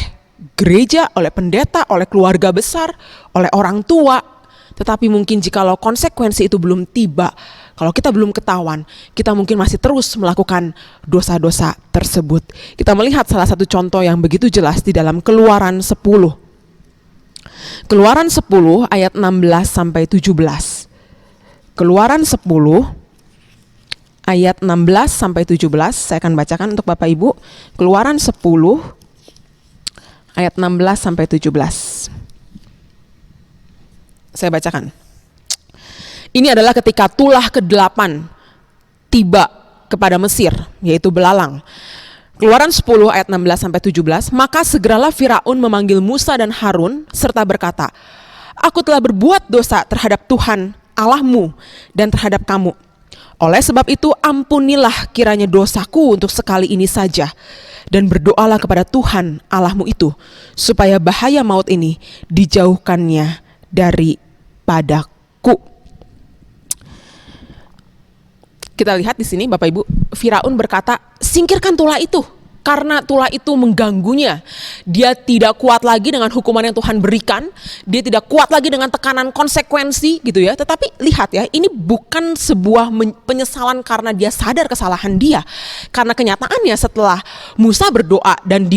gereja, oleh pendeta, oleh keluarga besar, oleh orang tua. Tetapi mungkin jikalau konsekuensi itu belum tiba, kalau kita belum ketahuan, kita mungkin masih terus melakukan dosa-dosa tersebut. Kita melihat salah satu contoh yang begitu jelas di dalam Keluaran 10. Keluaran 10 ayat 16 sampai 17. Keluaran 10 ayat 16 sampai 17, saya akan bacakan untuk Bapak Ibu. Keluaran 10 ayat 16 sampai 17. Saya bacakan. Ini adalah ketika tulah ke-8 tiba kepada Mesir, yaitu belalang. Keluaran 10 ayat 16 sampai 17, maka segeralah Firaun memanggil Musa dan Harun serta berkata, "Aku telah berbuat dosa terhadap Tuhan Allahmu dan terhadap kamu. Oleh sebab itu ampunilah kiranya dosaku untuk sekali ini saja, dan berdoalah kepada Tuhan Allahmu itu supaya bahaya maut ini dijauhkannya daripadaku." Kita lihat di sini Bapak Ibu, Firaun berkata, singkirkan tulah itu, karena tulah itu mengganggunya. Dia tidak kuat lagi dengan hukuman yang Tuhan berikan, dia tidak kuat lagi dengan tekanan konsekuensi gitu ya. Tetapi lihat ya, ini bukan sebuah penyesalan karena dia sadar kesalahan dia. Karena kenyataannya setelah Musa berdoa dan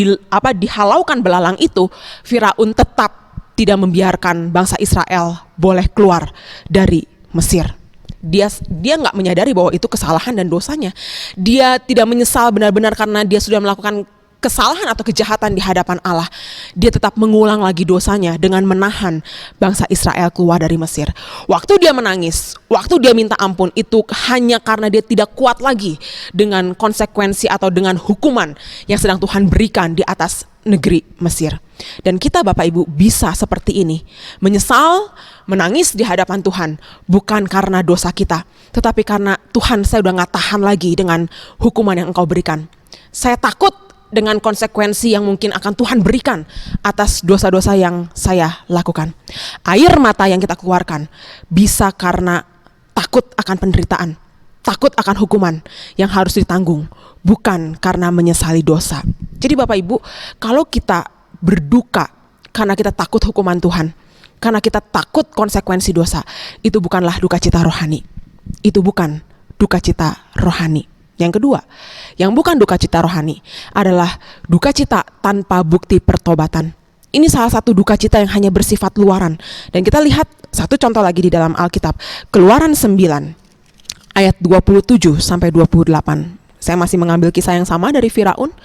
dihalaukan belalang itu, Firaun tetap tidak membiarkan bangsa Israel boleh keluar dari Mesir. Dia nggak menyadari bahwa itu kesalahan dan dosanya. Dia tidak menyesal benar-benar karena dia sudah melakukan kesalahan atau kejahatan di hadapan Allah. Dia tetap mengulang lagi dosanya dengan menahan bangsa Israel keluar dari Mesir. Waktu dia menangis, waktu dia minta ampun, itu hanya karena dia tidak kuat lagi dengan konsekuensi atau dengan hukuman yang sedang Tuhan berikan di atas negeri Mesir. Dan kita Bapak Ibu bisa seperti ini, menyesal, menangis di hadapan Tuhan, bukan karena dosa kita, tetapi karena Tuhan, saya udah gak tahan lagi dengan hukuman yang Engkau berikan. Saya takut dengan konsekuensi yang mungkin akan Tuhan berikan atas dosa-dosa yang saya lakukan. Air mata yang kita keluarkan bisa karena takut akan penderitaan, takut akan hukuman yang harus ditanggung, bukan karena menyesali dosa. Jadi Bapak Ibu, kalau kita berduka karena kita takut hukuman Tuhan, karena kita takut konsekuensi dosa, itu bukanlah duka cita rohani. Itu bukan duka cita rohani. Yang kedua, yang bukan duka cita rohani adalah duka cita tanpa bukti pertobatan. Ini salah satu duka cita yang hanya bersifat luaran. Dan kita lihat satu contoh lagi di dalam Alkitab. Keluaran 9 ayat 27 sampai 28. Saya masih mengambil kisah yang sama dari Firaun.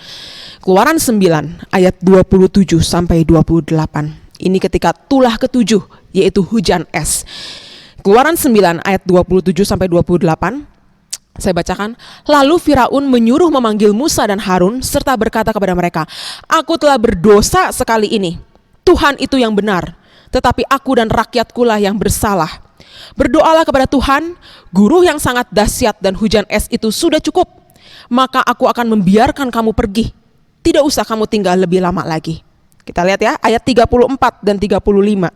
Keluaran 9 ayat 27 sampai 28. Ini ketika tulah ketujuh, yaitu hujan es. Keluaran 9 ayat 27 sampai 28. Saya bacakan. Lalu Firaun menyuruh memanggil Musa dan Harun serta berkata kepada mereka, "Aku telah berdosa sekali ini. Tuhan itu yang benar, tetapi aku dan rakyatku lah yang bersalah. Berdoalah kepada Tuhan, guru yang sangat dahsyat dan hujan es itu sudah cukup. Maka aku akan membiarkan kamu pergi. Tidak usah kamu tinggal lebih lama lagi." Kita lihat ya, ayat 34 dan 35.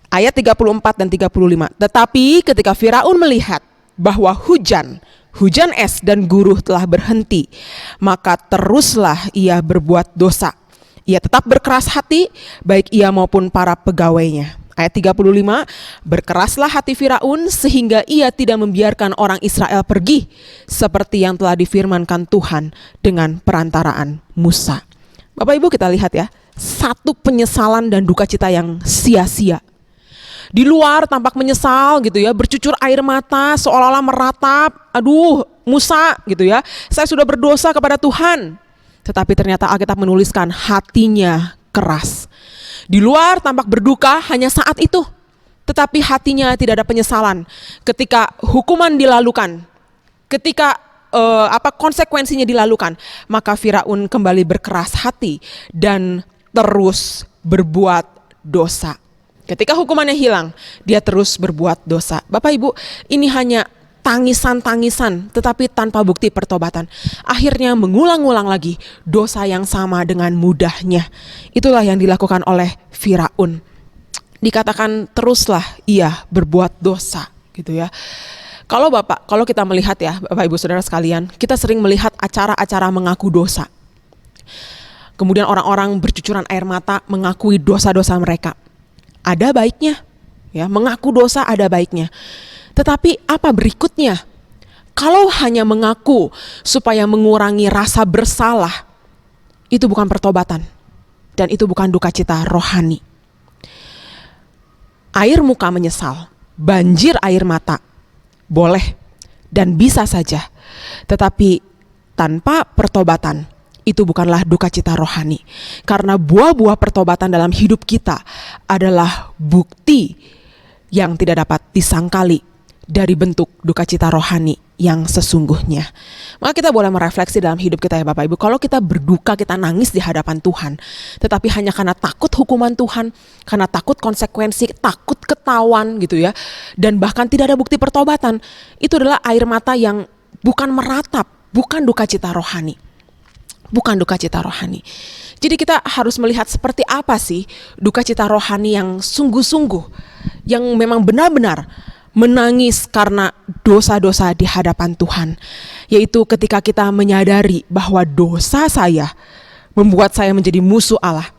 Ayat 34 dan 35. Tetapi ketika Firaun melihat bahwa hujan es dan guru telah berhenti, maka teruslah ia berbuat dosa. Ia tetap berkeras hati, baik ia maupun para pegawainya. Ayat 35, berkeraslah hati Firaun sehingga ia tidak membiarkan orang Israel pergi, seperti yang telah difirmankan Tuhan dengan perantaraan Musa. Bapak Ibu, kita lihat ya, satu penyesalan dan duka cita yang sia-sia. Di luar tampak menyesal gitu ya, bercucur air mata seolah-olah meratap, "Aduh Musa," gitu ya, "saya sudah berdosa kepada Tuhan." Tetapi ternyata Alkitab menuliskan hatinya keras. Di luar tampak berduka hanya saat itu, tetapi hatinya tidak ada penyesalan. Ketika hukuman dilalukan, ketika konsekuensinya dilalukan, maka Firaun kembali berkeras hati dan terus berbuat dosa. Ketika hukumannya hilang, dia terus berbuat dosa. Bapak Ibu, ini hanya tangisan-tangisan tetapi tanpa bukti pertobatan. Akhirnya mengulang-ulang lagi dosa yang sama dengan mudahnya. Itulah yang dilakukan oleh Firaun. Dikatakan teruslah ia berbuat dosa, gitu ya. Kalau kita melihat ya, Bapak Ibu Saudara sekalian, kita sering melihat acara-acara mengaku dosa. Kemudian orang-orang bercucuran air mata mengakui dosa-dosa mereka. Ada baiknya, ya, mengaku dosa ada baiknya. Tetapi apa berikutnya? Kalau hanya mengaku supaya mengurangi rasa bersalah, itu bukan pertobatan. Dan itu bukan duka cita rohani. Air muka menyesal, banjir air mata, boleh dan bisa saja. Tetapi tanpa pertobatan, itu bukanlah duka cita rohani. Karena buah-buah pertobatan dalam hidup kita adalah bukti yang tidak dapat disangkali dari bentuk duka cita rohani yang sesungguhnya. Maka kita boleh merefleksi dalam hidup kita ya Bapak Ibu. Kalau kita berduka, kita nangis di hadapan Tuhan, tetapi hanya karena takut hukuman Tuhan, karena takut konsekuensi, takut ketahuan gitu ya, dan bahkan tidak ada bukti pertobatan, itu adalah air mata yang bukan meratap, bukan duka cita rohani. Bukan duka cita rohani. Jadi kita harus melihat seperti apa sih duka cita rohani yang sungguh-sungguh, yang memang benar-benar menangis karena dosa-dosa di hadapan Tuhan. Yaitu ketika kita menyadari bahwa dosa saya membuat saya menjadi musuh Allah.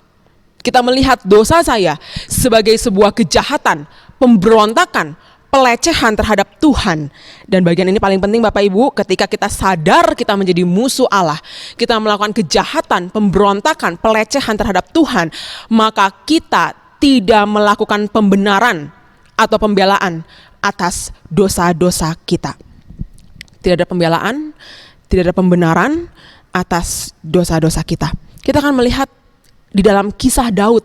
Kita melihat dosa saya sebagai sebuah kejahatan, pemberontakan, pelecehan terhadap Tuhan. Dan bagian ini paling penting Bapak Ibu, ketika kita sadar kita menjadi musuh Allah, kita melakukan kejahatan, pemberontakan, pelecehan terhadap Tuhan, maka kita tidak melakukan pembenaran atau pembelaan atas dosa-dosa kita. Tidak ada pembelaan, tidak ada pembenaran atas dosa-dosa kita. Kita akan melihat di dalam kisah Daud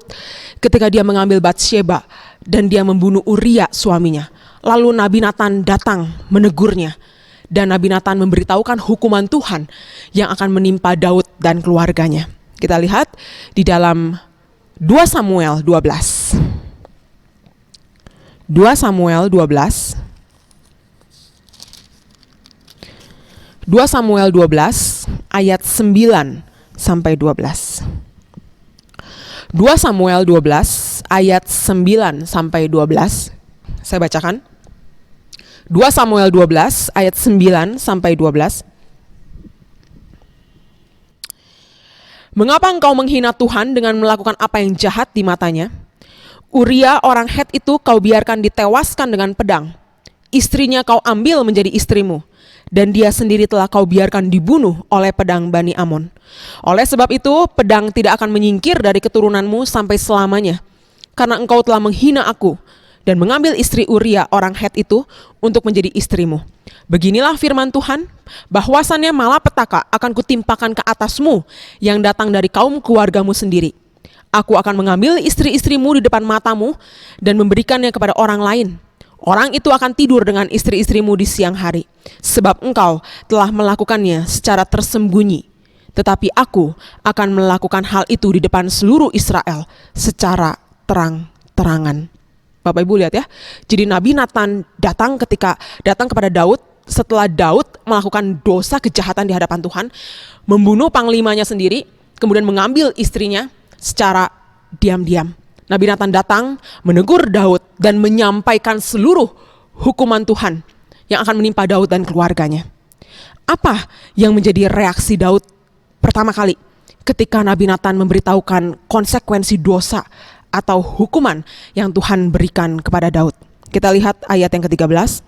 ketika dia mengambil Batsyeba dan dia membunuh Uria suaminya. Lalu Nabi Nathan datang menegurnya, dan Nabi Nathan memberitahukan hukuman Tuhan yang akan menimpa Daud dan keluarganya. Kita lihat di dalam 2 Samuel 12. 2 Samuel 12. 2 Samuel 12 ayat 9 sampai 12. 2 Samuel 12 ayat 9 sampai 12. Saya bacakan. 2 Samuel 12 ayat 9 sampai 12. Mengapa engkau menghina Tuhan dengan melakukan apa yang jahat di matanya? Uria orang Het itu kau biarkan ditewaskan dengan pedang. Istrinya kau ambil menjadi istrimu. dan dia sendiri telah kau biarkan dibunuh oleh pedang Bani Amon. Oleh sebab itu, pedang tidak akan menyingkir dari keturunanmu sampai selamanya, karena engkau telah menghina aku dan mengambil istri Uria orang Het itu untuk menjadi istrimu. Beginilah firman Tuhan, bahwasannya malapetaka akan kutimpakan ke atasmu yang datang dari kaum keluargamu sendiri. Aku akan mengambil istri-istrimu di depan matamu dan memberikannya kepada orang lain. Orang itu akan tidur dengan istri-istrimu di siang hari, sebab engkau telah melakukannya secara tersembunyi. Tetapi aku akan melakukan hal itu di depan seluruh Israel secara terang-terangan. Bapak Ibu lihat ya, jadi Nabi Nathan datang kepada Daud setelah Daud melakukan dosa kejahatan di hadapan Tuhan, membunuh panglimanya sendiri, kemudian mengambil istrinya secara diam-diam. Nabi Nathan datang menegur Daud dan menyampaikan seluruh hukuman Tuhan yang akan menimpa Daud dan keluarganya. Apa yang menjadi reaksi Daud pertama kali ketika Nabi Nathan memberitahukan konsekuensi dosa atau hukuman yang Tuhan berikan kepada Daud? Kita lihat ayat yang ke-13.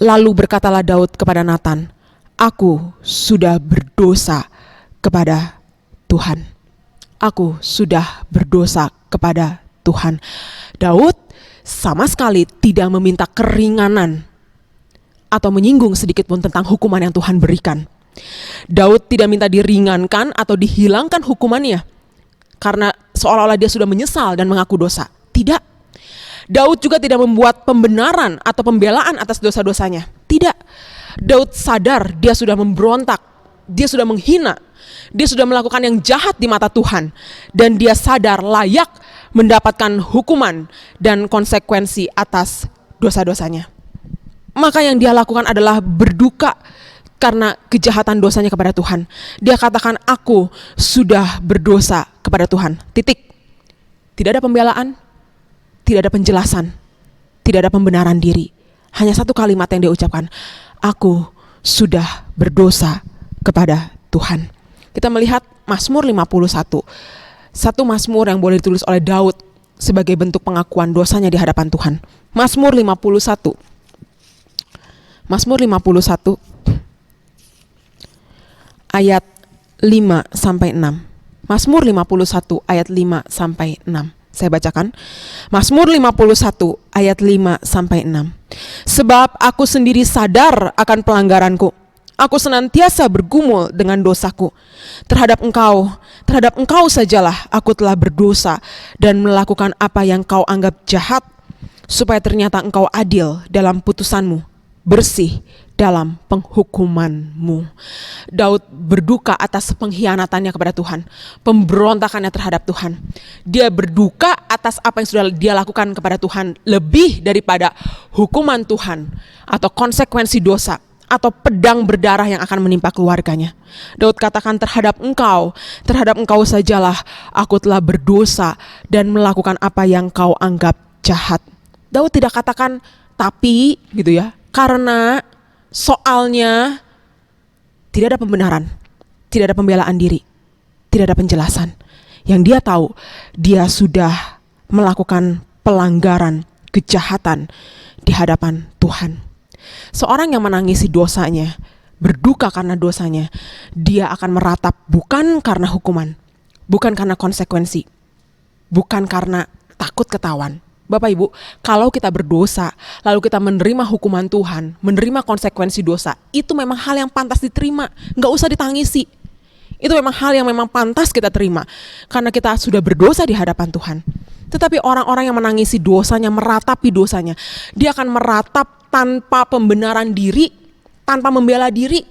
Lalu berkatalah Daud kepada Nathan, aku sudah berdosa kepada Tuhan. Aku sudah berdosa kepada Tuhan. Daud sama sekali tidak meminta keringanan atau menyinggung sedikit pun tentang hukuman yang Tuhan berikan. Daud tidak minta diringankan atau dihilangkan hukumannya karena seolah-olah dia sudah menyesal dan mengaku dosa. Tidak. Daud juga tidak membuat pembenaran atau pembelaan atas dosa-dosanya. Tidak. Daud sadar dia sudah memberontak, dia sudah menghina, dia sudah melakukan yang jahat di mata Tuhan, dan dia sadar layak mendapatkan hukuman dan konsekuensi atas dosa-dosanya. Maka yang dia lakukan adalah berduka karena kejahatan dosanya kepada Tuhan. Dia katakan, aku sudah berdosa kepada Tuhan. Titik. Tidak ada pembelaan, tidak ada penjelasan, tidak ada pembenaran diri. Hanya satu kalimat yang dia ucapkan, aku sudah berdosa kepada Tuhan. Kita melihat Mazmur 51. Satu Mazmur yang boleh ditulis oleh Daud sebagai bentuk pengakuan dosanya di hadapan Tuhan. Mazmur 51. Mazmur 51 ayat 5 sampai 6. Mazmur 51 ayat 5 sampai 6. Saya bacakan. Mazmur 51 ayat 5 sampai 6. Sebab aku sendiri sadar akan pelanggaranku. Aku senantiasa bergumul dengan dosaku. Terhadap engkau sajalah aku telah berdosa dan melakukan apa yang kau anggap jahat, supaya ternyata engkau adil dalam putusanmu, bersih dalam penghukumanmu. Daud berduka atas pengkhianatannya kepada Tuhan, pemberontakannya terhadap Tuhan. Dia berduka atas apa yang sudah dia lakukan kepada Tuhan, lebih daripada hukuman Tuhan atau konsekuensi dosa atau pedang berdarah yang akan menimpa keluarganya. Daud katakan, terhadap engkau sajalah aku telah berdosa dan melakukan apa yang kau anggap jahat. Daud tidak katakan tapi gitu ya, karena soalnya tidak ada pembenaran, tidak ada pembelaan diri, tidak ada penjelasan. Yang dia tahu, dia sudah melakukan pelanggaran, kejahatan di hadapan Tuhan. Seorang yang menangisi dosanya, berduka karena dosanya, dia akan meratap bukan karena hukuman, bukan karena konsekuensi, bukan karena takut ketahuan. Bapak Ibu, kalau kita berdosa, lalu kita menerima hukuman Tuhan, menerima konsekuensi dosa, itu memang hal yang pantas diterima, nggak usah ditangisi. Itu memang hal yang memang pantas kita terima, karena kita sudah berdosa di hadapan Tuhan. Tetapi orang-orang yang menangisi dosanya, meratapi dosanya, dia akan meratap tanpa pembenaran diri, tanpa membela diri,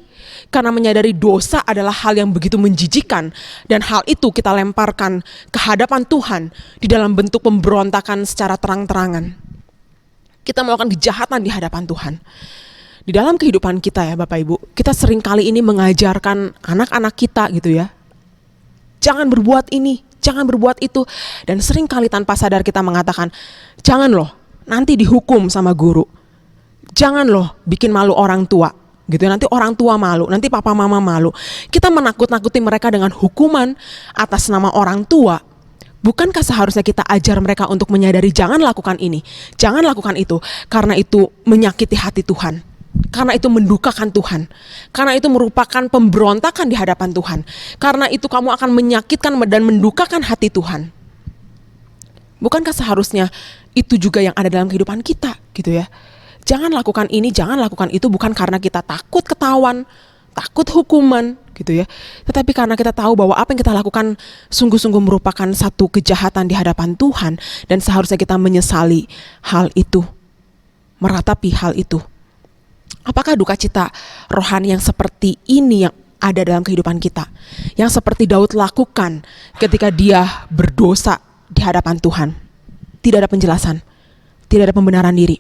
karena menyadari dosa adalah hal yang begitu menjijikan, dan hal itu kita lemparkan ke hadapan Tuhan di dalam bentuk pemberontakan secara terang-terangan. Kita melakukan kejahatan di hadapan Tuhan. Di dalam kehidupan kita ya Bapak Ibu, kita sering kali ini mengajarkan anak-anak kita gitu ya, jangan berbuat ini, jangan berbuat itu, dan sering kali tanpa sadar kita mengatakan, jangan loh, nanti dihukum sama guru. Jangan loh bikin malu orang tua gitu, nanti orang tua malu, nanti papa mama malu. Kita menakut-nakuti mereka dengan hukuman atas nama orang tua. Bukankah seharusnya kita ajar mereka untuk menyadari jangan lakukan ini, jangan lakukan itu, karena itu menyakiti hati Tuhan. Karena itu mendukakan Tuhan. Karena itu merupakan pemberontakan di hadapan Tuhan. Karena itu kamu akan menyakitkan dan mendukakan hati Tuhan. Bukankah seharusnya itu juga yang ada dalam kehidupan kita gitu ya? Jangan lakukan ini, jangan lakukan itu bukan karena kita takut ketahuan, takut hukuman gitu ya. Tetapi karena kita tahu bahwa apa yang kita lakukan sungguh-sungguh merupakan satu kejahatan di hadapan Tuhan. Dan seharusnya kita menyesali hal itu, meratapi hal itu. Apakah duka cita rohani yang seperti ini yang ada dalam kehidupan kita? Yang seperti Daud lakukan ketika dia berdosa di hadapan Tuhan. Tidak ada penjelasan, tidak ada pembenaran diri,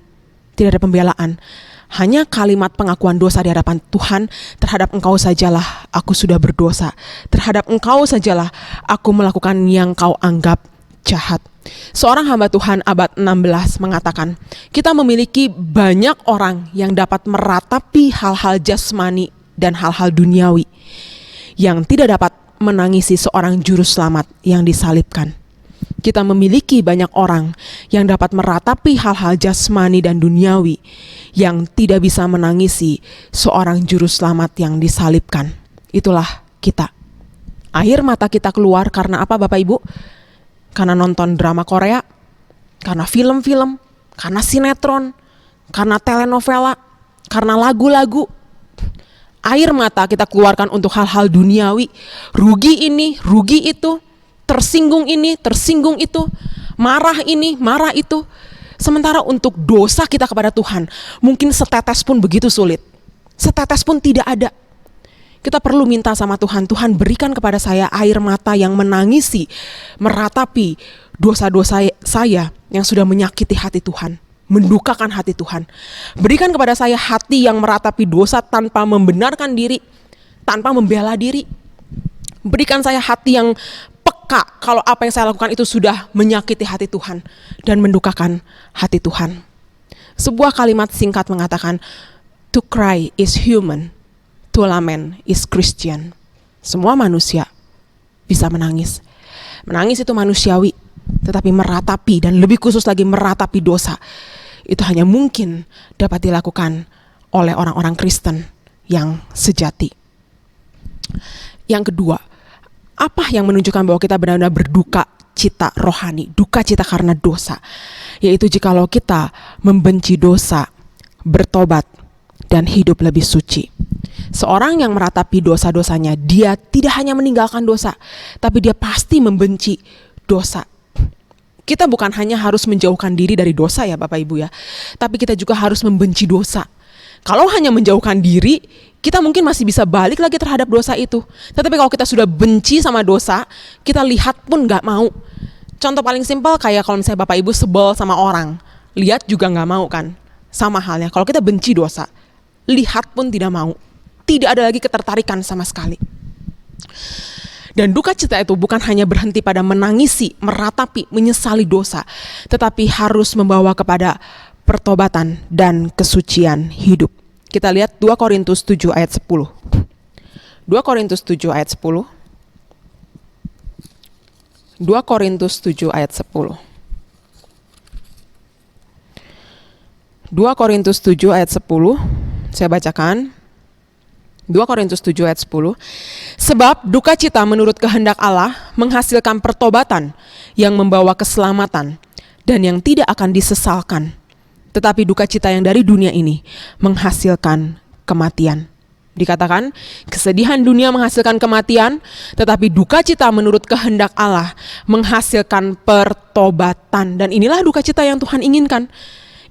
tidak ada pembelaan. Hanya kalimat pengakuan dosa di hadapan Tuhan. Terhadap engkau sajalah aku sudah berdosa. Terhadap engkau sajalah aku melakukan yang kau anggap jahat. Seorang hamba Tuhan abad 16 mengatakan, kita memiliki banyak orang yang dapat meratapi hal-hal jasmani dan hal-hal duniawi yang tidak dapat menangisi seorang juru selamat yang disalibkan. Kita memiliki banyak orang yang dapat meratapi hal-hal jasmani dan duniawi yang tidak bisa menangisi seorang juru selamat yang disalibkan. Itulah kita. Air mata kita keluar karena apa Bapak Ibu? Karena nonton drama Korea, karena film-film, karena sinetron, karena telenovela, karena lagu-lagu. Air mata kita keluarkan untuk hal-hal duniawi, rugi ini, rugi itu, tersinggung ini, tersinggung itu, marah ini, marah itu. Sementara untuk dosa kita kepada Tuhan, mungkin setetes pun begitu sulit, setetes pun tidak ada. Kita perlu minta sama Tuhan, Tuhan berikan kepada saya air mata yang menangisi, meratapi dosa-dosa saya yang sudah menyakiti hati Tuhan, mendukakan hati Tuhan. Berikan kepada saya hati yang meratapi dosa tanpa membenarkan diri, tanpa membela diri. Berikan saya hati yang peka kalau apa yang saya lakukan itu sudah menyakiti hati Tuhan dan mendukakan hati Tuhan. Sebuah kalimat singkat mengatakan, to cry is human, to lament is Christian. Semua manusia bisa menangis. Menangis itu manusiawi, tetapi meratapi dan lebih khusus lagi meratapi dosa, itu hanya mungkin dapat dilakukan oleh orang-orang Kristen yang sejati. Yang kedua, apa yang menunjukkan bahwa kita benar-benar berduka cita rohani, duka cita karena dosa? Yaitu jikalau kita membenci dosa, bertobat, dan hidup lebih suci. Seorang yang meratapi dosa-dosanya, dia tidak hanya meninggalkan dosa, tapi dia pasti membenci dosa. Kita bukan hanya harus menjauhkan diri dari dosa ya Bapak Ibu ya, tapi kita juga harus membenci dosa. Kalau hanya menjauhkan diri, kita mungkin masih bisa balik lagi terhadap dosa itu. Tetapi kalau kita sudah benci sama dosa, kita lihat pun gak mau. Contoh paling simpel kayak kalau misalnya Bapak Ibu sebel sama orang, lihat juga gak mau kan. Sama halnya, kalau kita benci dosa, lihat pun tidak mau. Tidak ada lagi ketertarikan sama sekali. Dan duka cita itu bukan hanya berhenti pada menangisi, meratapi, menyesali dosa, tetapi harus membawa kepada pertobatan dan kesucian hidup. Kita lihat 2 Korintus 7 ayat 10. 2 Korintus 7 ayat 10. 2 Korintus 7 ayat 10. 2 Korintus 7 ayat 10. Saya bacakan. 2 Korintus 7 ayat 10. Sebab duka cita menurut kehendak Allah menghasilkan pertobatan yang membawa keselamatan dan yang tidak akan disesalkan. Tetapi duka cita yang dari dunia ini menghasilkan kematian. Dikatakan, kesedihan dunia menghasilkan kematian, tetapi duka cita menurut kehendak Allah menghasilkan pertobatan. Dan inilah duka cita yang Tuhan inginkan.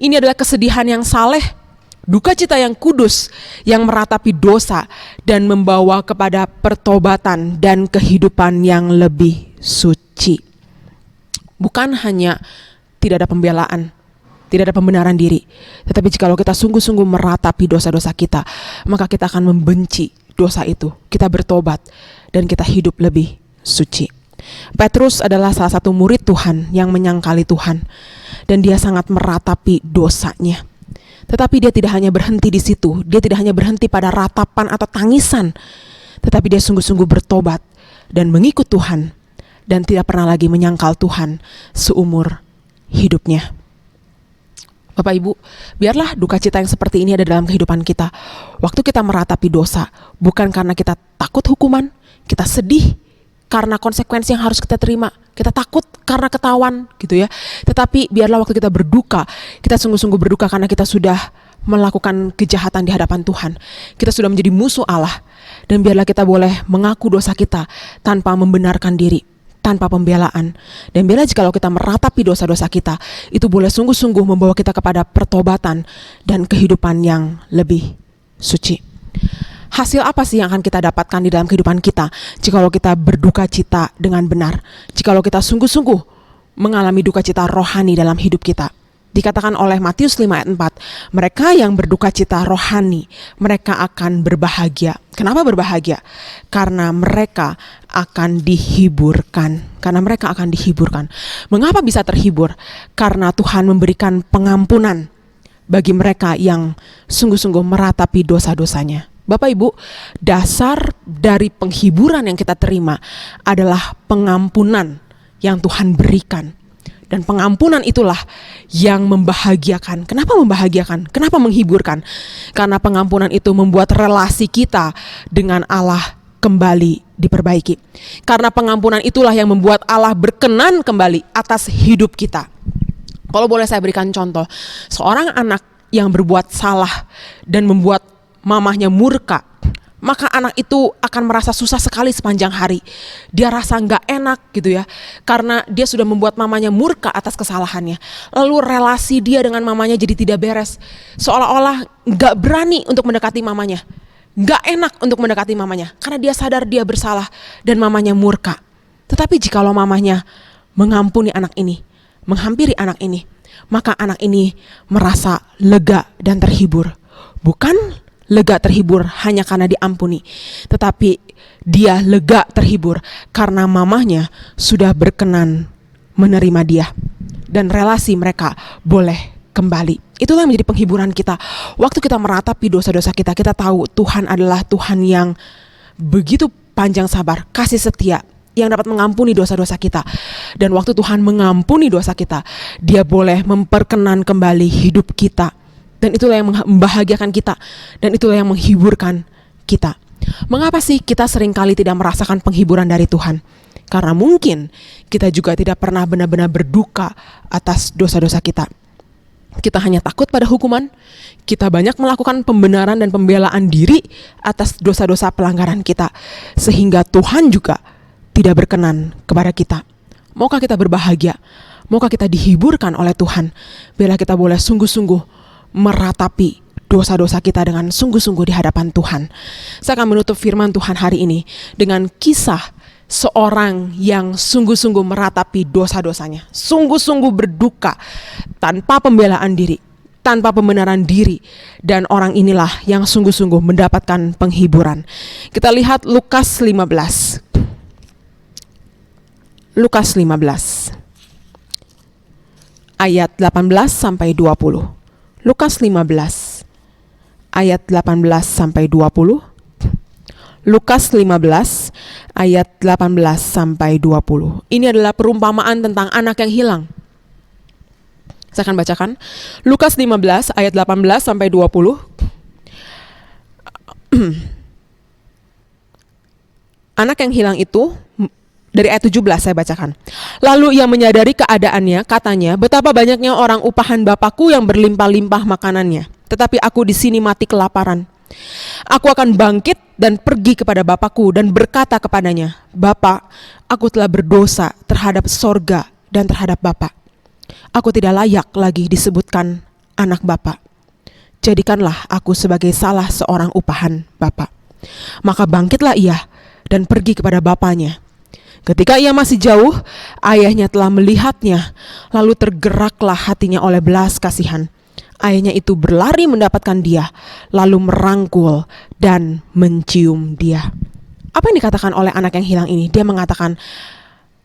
Ini adalah kesedihan yang saleh, duka cita yang kudus, yang meratapi dosa dan membawa kepada pertobatan dan kehidupan yang lebih suci. Bukan hanya tidak ada pembelaan, tidak ada pembenaran diri, tetapi jikalau kita sungguh-sungguh meratapi dosa-dosa kita, maka kita akan membenci dosa itu. Kita bertobat dan kita hidup lebih suci. Petrus adalah salah satu murid Tuhan yang menyangkali Tuhan, dan dia sangat meratapi dosanya. Tetapi dia tidak hanya berhenti di situ, dia tidak hanya berhenti pada ratapan atau tangisan, tetapi dia sungguh-sungguh bertobat dan mengikut Tuhan, dan tidak pernah lagi menyangkal Tuhan seumur hidupnya. Bapak Ibu, biarlah duka cita yang seperti ini ada dalam kehidupan kita. Waktu kita meratapi dosa, bukan karena kita takut hukuman, kita sedih karena konsekuensi yang harus kita terima, kita takut karena ketahuan gitu ya. Tetapi biarlah waktu kita berduka, kita sungguh-sungguh berduka karena kita sudah melakukan kejahatan di hadapan Tuhan. Kita sudah menjadi musuh Allah. Dan biarlah kita boleh mengaku dosa kita tanpa membenarkan diri, tanpa pembelaan. Dan biarlah jikalau kita meratapi dosa-dosa kita, itu boleh sungguh-sungguh membawa kita kepada pertobatan dan kehidupan yang lebih suci. Hasil apa sih yang akan kita dapatkan di dalam kehidupan kita jikalau kita berduka cita dengan benar, jikalau kita sungguh-sungguh mengalami duka cita rohani dalam hidup kita? Dikatakan oleh Matius 5 ayat 4, mereka yang berduka cita rohani, mereka akan berbahagia. Kenapa berbahagia? Karena mereka akan dihiburkan. Mengapa bisa terhibur? Karena Tuhan memberikan pengampunan bagi mereka yang sungguh-sungguh meratapi dosa-dosanya. Bapak Ibu, dasar dari penghiburan yang kita terima adalah pengampunan yang Tuhan berikan. Dan pengampunan itulah yang membahagiakan. Kenapa membahagiakan? Kenapa menghiburkan? Karena pengampunan itu membuat relasi kita dengan Allah kembali diperbaiki. Karena pengampunan itulah yang membuat Allah berkenan kembali atas hidup kita. Kalau boleh saya berikan contoh, seorang anak yang berbuat salah dan membuat mamahnya murka, maka anak itu akan merasa susah sekali sepanjang hari. Dia rasa gak enak gitu ya, karena dia sudah membuat mamanya murka atas kesalahannya. Lalu relasi dia dengan mamanya jadi tidak beres. Seolah-olah gak berani untuk mendekati mamanya, gak enak untuk mendekati mamanya, karena dia sadar dia bersalah dan mamanya murka. Tetapi jikalau mamanya mengampuni anak ini, menghampiri anak ini, maka anak ini merasa lega dan terhibur. Bukan lega terhibur hanya karena diampuni, tetapi dia lega terhibur karena mamahnya sudah berkenan menerima dia dan relasi mereka boleh kembali. Itulah yang menjadi penghiburan kita. Waktu kita meratapi dosa-dosa kita, kita tahu Tuhan adalah Tuhan yang begitu panjang sabar, kasih setia, yang dapat mengampuni dosa-dosa kita. Dan waktu Tuhan mengampuni dosa kita, Dia boleh memperkenan kembali hidup kita. Dan itulah yang membahagiakan kita. Dan itulah yang menghiburkan kita. Mengapa sih kita seringkali tidak merasakan penghiburan dari Tuhan? Karena mungkin kita juga tidak pernah benar-benar berduka atas dosa-dosa kita. Kita hanya takut pada hukuman. Kita banyak melakukan pembenaran dan pembelaan diri atas dosa-dosa pelanggaran kita. Sehingga Tuhan juga tidak berkenan kepada kita. Maukah kita berbahagia? Maukah kita dihiburkan oleh Tuhan? Biarlah kita boleh sungguh-sungguh meratapi dosa-dosa kita dengan sungguh-sungguh di hadapan Tuhan. Saya akan menutup firman Tuhan hari ini dengan kisah seorang yang sungguh-sungguh meratapi dosa-dosanya, sungguh-sungguh berduka tanpa pembelaan diri, tanpa pembenaran diri, dan orang inilah yang sungguh-sungguh mendapatkan penghiburan. Kita lihat Lukas 15. Lukas 15 ayat 18 sampai 20. Lukas 15 ayat 18 sampai 20. Lukas 15 ayat 18 sampai 20. Ini adalah perumpamaan tentang anak yang hilang. Saya akan bacakan. Lukas 15 ayat 18 sampai 20. Anak yang hilang itu, dari ayat 17 saya bacakan. Lalu ia menyadari keadaannya, katanya, betapa banyaknya orang upahan Bapakku yang berlimpah-limpah makanannya, tetapi aku di sini mati kelaparan. Aku akan bangkit dan pergi kepada Bapakku dan berkata kepadanya, Bapa, aku telah berdosa terhadap sorga dan terhadap Bapa. Aku tidak layak lagi disebutkan anak Bapa. Jadikanlah aku sebagai salah seorang upahan Bapa. Maka bangkitlah ia dan pergi kepada bapaknya. Ketika ia masih jauh, ayahnya telah melihatnya, lalu tergeraklah hatinya oleh belas kasihan. Ayahnya itu berlari mendapatkan dia, lalu merangkul dan mencium dia. Apa yang dikatakan oleh anak yang hilang ini? Dia mengatakan,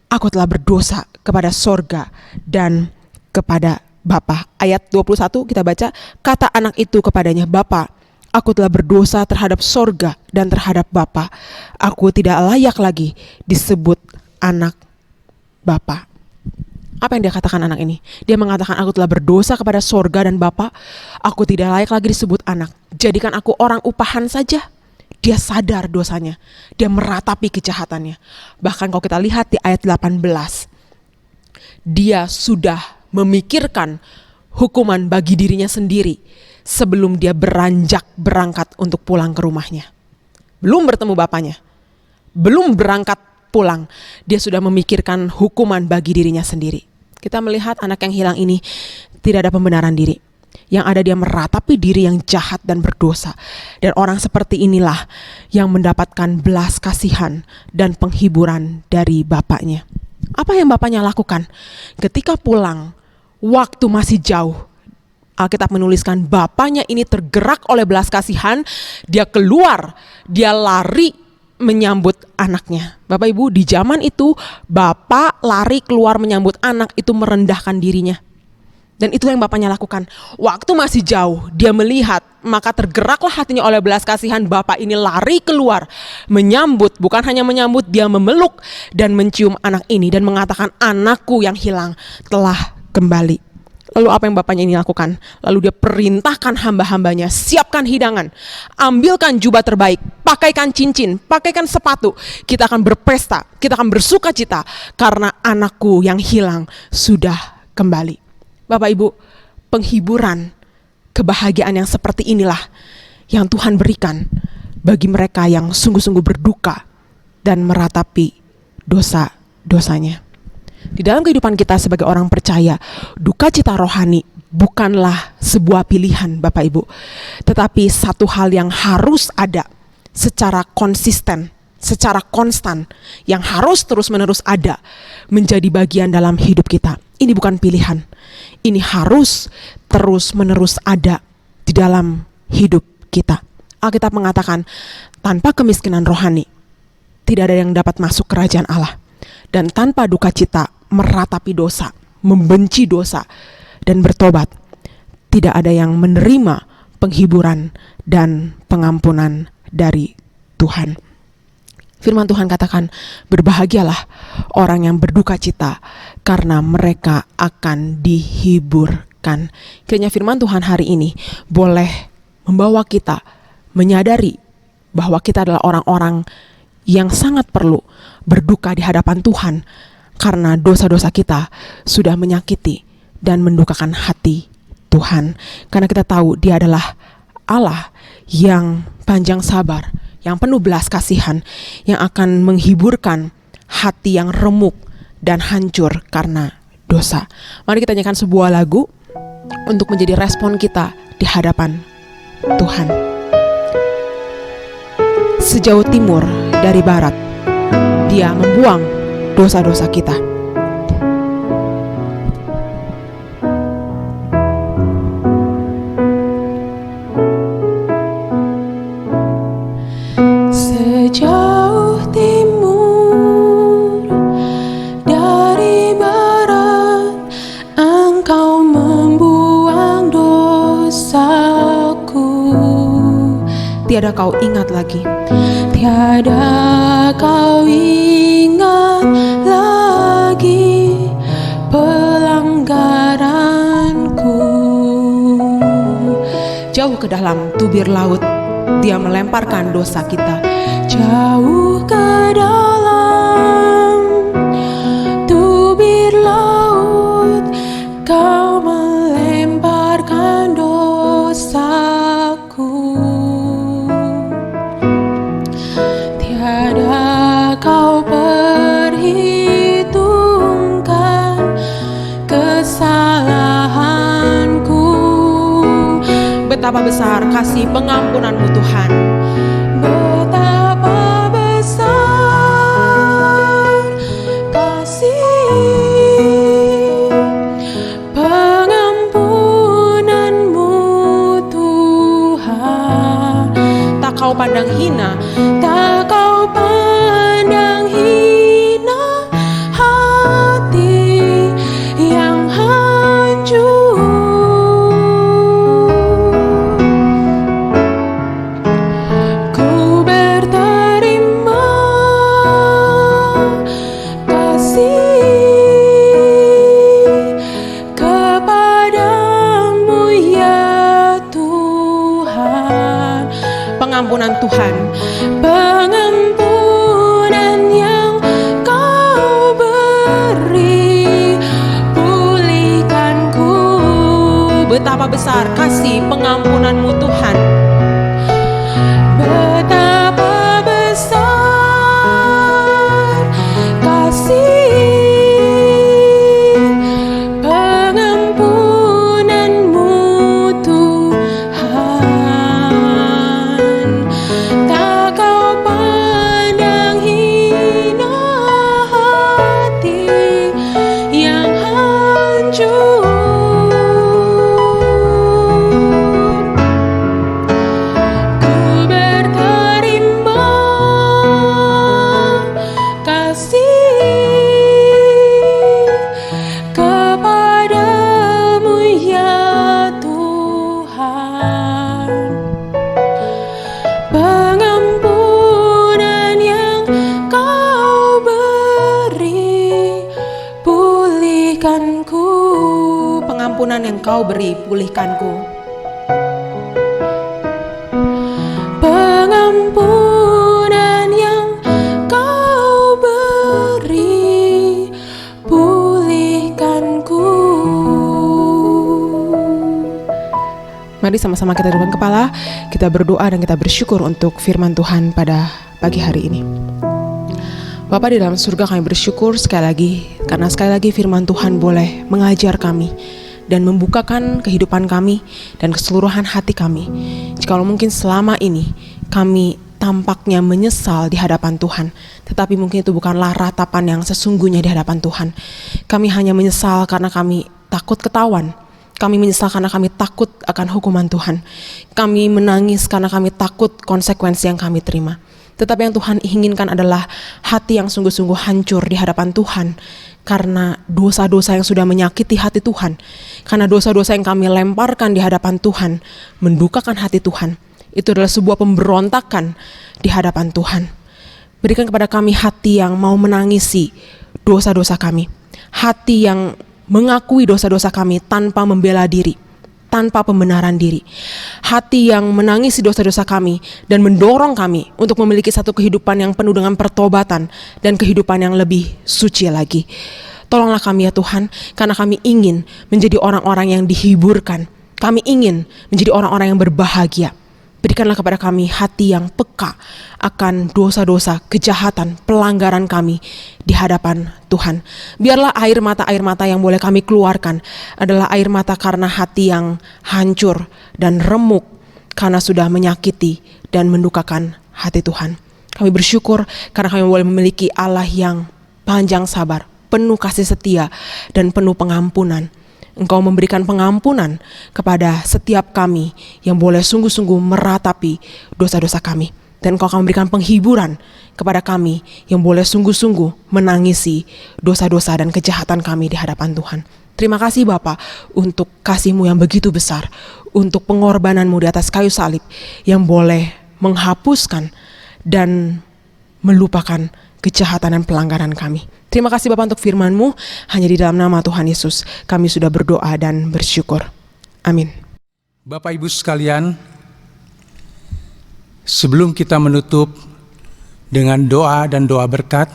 aku telah berdosa kepada sorga dan kepada Bapa. Ayat 21 kita baca, kata anak itu kepadanya, Bapa, aku telah berdosa terhadap sorga dan terhadap Bapa. Aku tidak layak lagi disebut anak Bapa. Apa yang dia katakan anak ini? Dia mengatakan, aku telah berdosa kepada sorga dan Bapa. Aku tidak layak lagi disebut anak. Jadikan aku orang upahan saja. Dia sadar dosanya. Dia meratapi kejahatannya. Bahkan kalau kita lihat di ayat 18. Dia sudah memikirkan hukuman bagi dirinya sendiri sebelum dia beranjak berangkat untuk pulang ke rumahnya. Belum bertemu bapaknya. Belum berangkat pulang, dia sudah memikirkan hukuman bagi dirinya sendiri. Kita melihat anak yang hilang ini tidak ada pembenaran diri. Yang ada dia meratapi diri yang jahat dan berdosa. Dan orang seperti inilah yang mendapatkan belas kasihan dan penghiburan dari bapaknya. Apa yang bapaknya lakukan? Ketika pulang, waktu masih jauh, Alkitab menuliskan bapaknya ini tergerak oleh belas kasihan, dia keluar, dia lari menyambut anaknya. Bapak Ibu, di zaman itu bapak lari keluar menyambut anak itu merendahkan dirinya. Dan itu yang bapaknya lakukan. Waktu masih jauh, dia melihat, maka tergeraklah hatinya oleh belas kasihan. Bapak ini lari keluar menyambut, bukan hanya menyambut, dia memeluk dan mencium anak ini dan mengatakan, anakku yang hilang telah kembali. Lalu apa yang bapaknya ini lakukan? Lalu dia perintahkan hamba-hambanya, siapkan hidangan, ambilkan jubah terbaik, pakaikan cincin, pakaikan sepatu. Kita akan berpesta, kita akan bersuka cita karena anakku yang hilang sudah kembali. Bapak Ibu, penghiburan, kebahagiaan yang seperti inilah yang Tuhan berikan bagi mereka yang sungguh-sungguh berduka dan meratapi dosa-dosanya. Di dalam kehidupan kita sebagai orang percaya, duka cita rohani bukanlah sebuah pilihan Bapak Ibu, tetapi satu hal yang harus ada secara konsisten, secara konstan, yang harus terus-menerus ada menjadi bagian dalam hidup kita. Ini bukan pilihan, ini harus terus-menerus ada di dalam hidup kita. Alkitab mengatakan, tanpa kemiskinan rohani tidak ada yang dapat masuk kerajaan Allah. Dan tanpa duka cita, meratapi dosa, membenci dosa, dan bertobat, tidak ada yang menerima penghiburan dan pengampunan dari Tuhan. Firman Tuhan katakan, berbahagialah orang yang berduka cita, karena mereka akan dihiburkan. Kiranya firman Tuhan hari ini boleh membawa kita menyadari bahwa kita adalah orang-orang yang sangat perlu berduka di hadapan Tuhan karena dosa-dosa kita sudah menyakiti dan mendukakan hati Tuhan. Karena kita tahu Dia adalah Allah yang panjang sabar, yang penuh belas kasihan, yang akan menghiburkan hati yang remuk dan hancur karena dosa. Mari kita nyanyikan sebuah lagu untuk menjadi respon kita di hadapan Tuhan. Sejauh timur dari barat, Dia membuang dosa-dosa kita. Sejauh timur dari barat, Engkau membuang dosaku. Tiada kau ingat lagi, tiada kau ingat lagi pelanggaranku. Jauh ke dalam tubir laut, Dia melemparkan dosa kita. Jauh ke dalam tubir laut, Kau melemparkan dosaku. Tiada kau perhitungkan kesalahanku. Betapa besar kasih pengampunanmu Tuhan. Betapa besar kasih pengampunanmu Tuhan. Tak kau pandang hina, tak kau pandang hina hati yang hancur. Ku berterima kasih Tuhan. Pengampunan yang Kau beri, pulihkanku. Betapa besar kasih pengampunan-Mu Tuhan. Betapa besar kasih pengampunan-Mu Tuhan. Tak Kau pandang hina hati yang hancur. Ku berterima kasih kepadamu ya Tuhan. Pengampunan yang Kau beri, pulihkanku. Pengampunan yang Kau beri, pulihkanku. Pengampunan yang Kau beri, pulihkanku. Mari sama-sama kita tundukkan kepala, kita berdoa dan kita bersyukur untuk firman Tuhan pada pagi hari ini. Bapa di dalam surga, kami bersyukur sekali lagi karena sekali lagi firman Tuhan boleh mengajar kami dan membukakan kehidupan kami dan keseluruhan hati kami. Jikalau mungkin selama ini kami tampaknya menyesal di hadapan Tuhan, tetapi mungkin itu bukanlah ratapan yang sesungguhnya di hadapan Tuhan. Kami hanya menyesal karena kami takut ketahuan. Kami menyesal karena kami takut akan hukuman Tuhan. Kami menangis karena kami takut konsekuensi yang kami terima. Tetapi yang Tuhan inginkan adalah hati yang sungguh-sungguh hancur di hadapan Tuhan karena dosa-dosa yang sudah menyakiti hati Tuhan. Karena dosa-dosa yang kami lemparkan di hadapan Tuhan mendukakan hati Tuhan. Itu adalah sebuah pemberontakan di hadapan Tuhan. Berikan kepada kami hati yang mau menangisi dosa-dosa kami. Hati yang mengakui dosa-dosa kami tanpa membela diri, tanpa pembenaran diri. Hati yang menangisi dosa-dosa kami dan mendorong kami untuk memiliki satu kehidupan yang penuh dengan pertobatan dan kehidupan yang lebih suci lagi. Tolonglah kami ya Tuhan, karena kami ingin menjadi orang-orang yang dihiburkan. Kami ingin menjadi orang-orang yang berbahagia. Berikanlah kepada kami hati yang peka akan dosa-dosa, kejahatan, pelanggaran kami di hadapan Tuhan. Biarlah air mata yang boleh kami keluarkan adalah air mata karena hati yang hancur dan remuk karena sudah menyakiti dan mendukakan hati Tuhan. Kami bersyukur karena kami boleh memiliki Allah yang panjang sabar, penuh kasih setia, dan penuh pengampunan. Engkau memberikan pengampunan kepada setiap kami yang boleh sungguh-sungguh meratapi dosa-dosa kami. Dan Engkau akan memberikan penghiburan kepada kami yang boleh sungguh-sungguh menangisi dosa-dosa dan kejahatan kami di hadapan Tuhan. Terima kasih Bapa untuk kasih-Mu yang begitu besar, untuk pengorbanan-Mu di atas kayu salib yang boleh menghapuskan dan melupakan kejahatan dan pelanggaran kami. Terima kasih Bapa untuk firman-Mu. Hanya di dalam nama Tuhan Yesus kami sudah berdoa dan bersyukur. Amin. Bapak Ibu sekalian, sebelum kita menutup dengan doa dan doa berkat,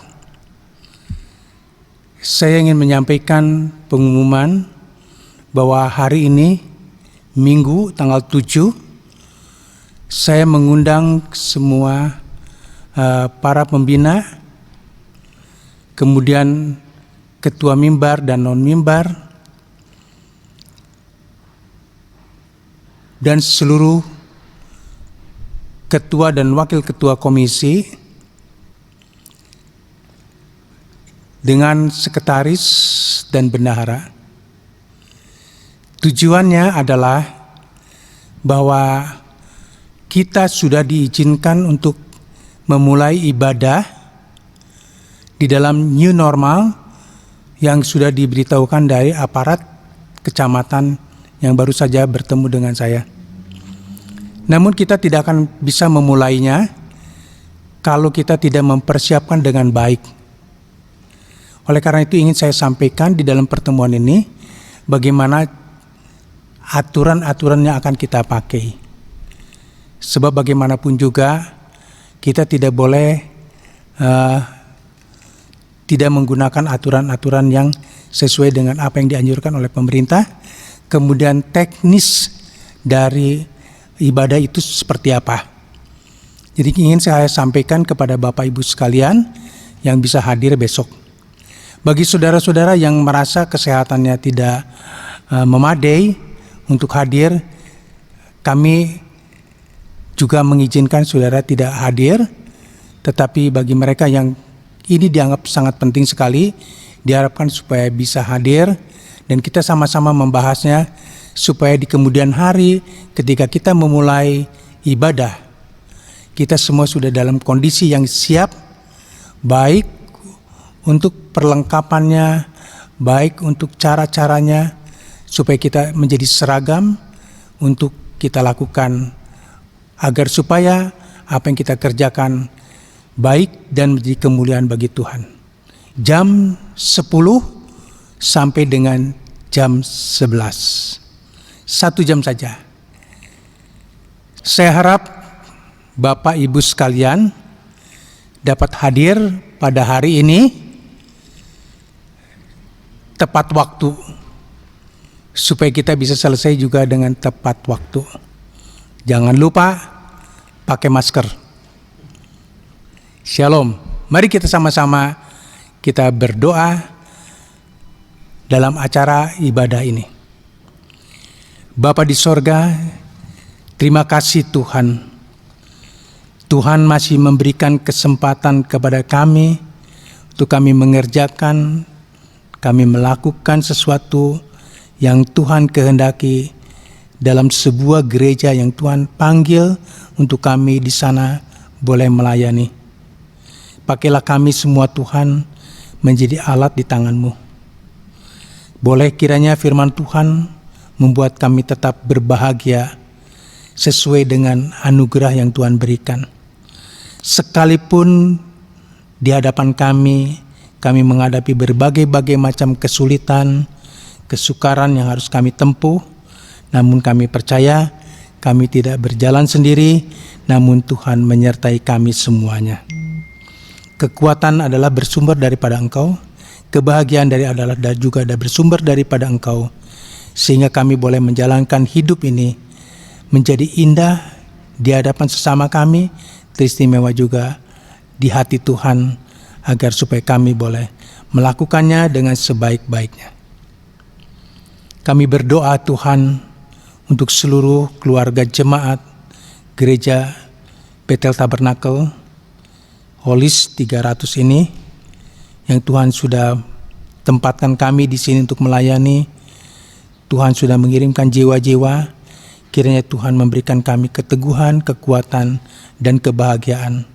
saya ingin menyampaikan pengumuman bahwa hari ini, Minggu tanggal 7, saya mengundang semua para pembina, kemudian ketua mimbar dan non-mimbar, dan seluruh ketua dan wakil ketua komisi dengan sekretaris dan bendahara. Tujuannya adalah bahwa kita sudah diizinkan untuk memulai ibadah di dalam new normal yang sudah diberitahukan dari aparat kecamatan yang baru saja bertemu dengan saya. Namun kita tidak akan bisa memulainya kalau kita tidak mempersiapkan dengan baik. Oleh karena itu ingin saya sampaikan di dalam pertemuan ini bagaimana aturan-aturan yang akan kita pakai. Sebab bagaimanapun juga kita tidak boleh tidak menggunakan aturan-aturan yang sesuai dengan apa yang dianjurkan oleh pemerintah. Kemudian teknis dari ibadah itu seperti apa. Jadi ingin saya sampaikan kepada Bapak Ibu sekalian yang bisa hadir besok. Bagi saudara-saudara yang merasa kesehatannya tidak memadai untuk hadir, kami juga mengizinkan saudara tidak hadir. Tetapi bagi mereka yang ini dianggap sangat penting sekali, diharapkan supaya bisa hadir dan kita sama-sama membahasnya supaya di kemudian hari ketika kita memulai ibadah, kita semua sudah dalam kondisi yang siap, baik untuk perlengkapannya, baik untuk cara-caranya, supaya kita menjadi seragam untuk kita lakukan agar supaya apa yang kita kerjakan baik dan menjadi kemuliaan bagi Tuhan. Jam 10 sampai dengan jam 11. 1 jam saja. Saya harap Bapak Ibu sekalian dapat hadir pada hari ini tepat waktu, supaya kita bisa selesai juga dengan tepat waktu. Jangan lupa pakai masker. Shalom. Mari kita sama-sama kita berdoa dalam acara ibadah ini. Bapa di sorga, terima kasih Tuhan. Tuhan masih memberikan kesempatan kepada kami untuk kami mengerjakan, kami melakukan sesuatu yang Tuhan kehendaki dalam sebuah gereja yang Tuhan panggil untuk kami di sana boleh melayani. Pakailah kami semua Tuhan menjadi alat di tangan-Mu. Boleh kiranya firman Tuhan membuat kami tetap berbahagia sesuai dengan anugerah yang Tuhan berikan. Sekalipun di hadapan kami menghadapi berbagai macam kesulitan, kesukaran yang harus kami tempuh, namun kami percaya kami tidak berjalan sendiri, namun Tuhan menyertai kami semuanya. Kekuatan adalah bersumber daripada Engkau, kebahagiaan adalah juga bersumber daripada Engkau, sehingga kami boleh menjalankan hidup ini menjadi indah di hadapan sesama kami, teristimewa juga di hati Tuhan, agar supaya kami boleh melakukannya dengan sebaik-baiknya. Kami berdoa Tuhan untuk seluruh keluarga jemaat Gereja Bethel Tabernakel Holis 300 ini, yang Tuhan sudah tempatkan kami di sini untuk melayani. Tuhan sudah mengirimkan jiwa-jiwa, kiranya Tuhan memberikan kami keteguhan, kekuatan, dan kebahagiaan.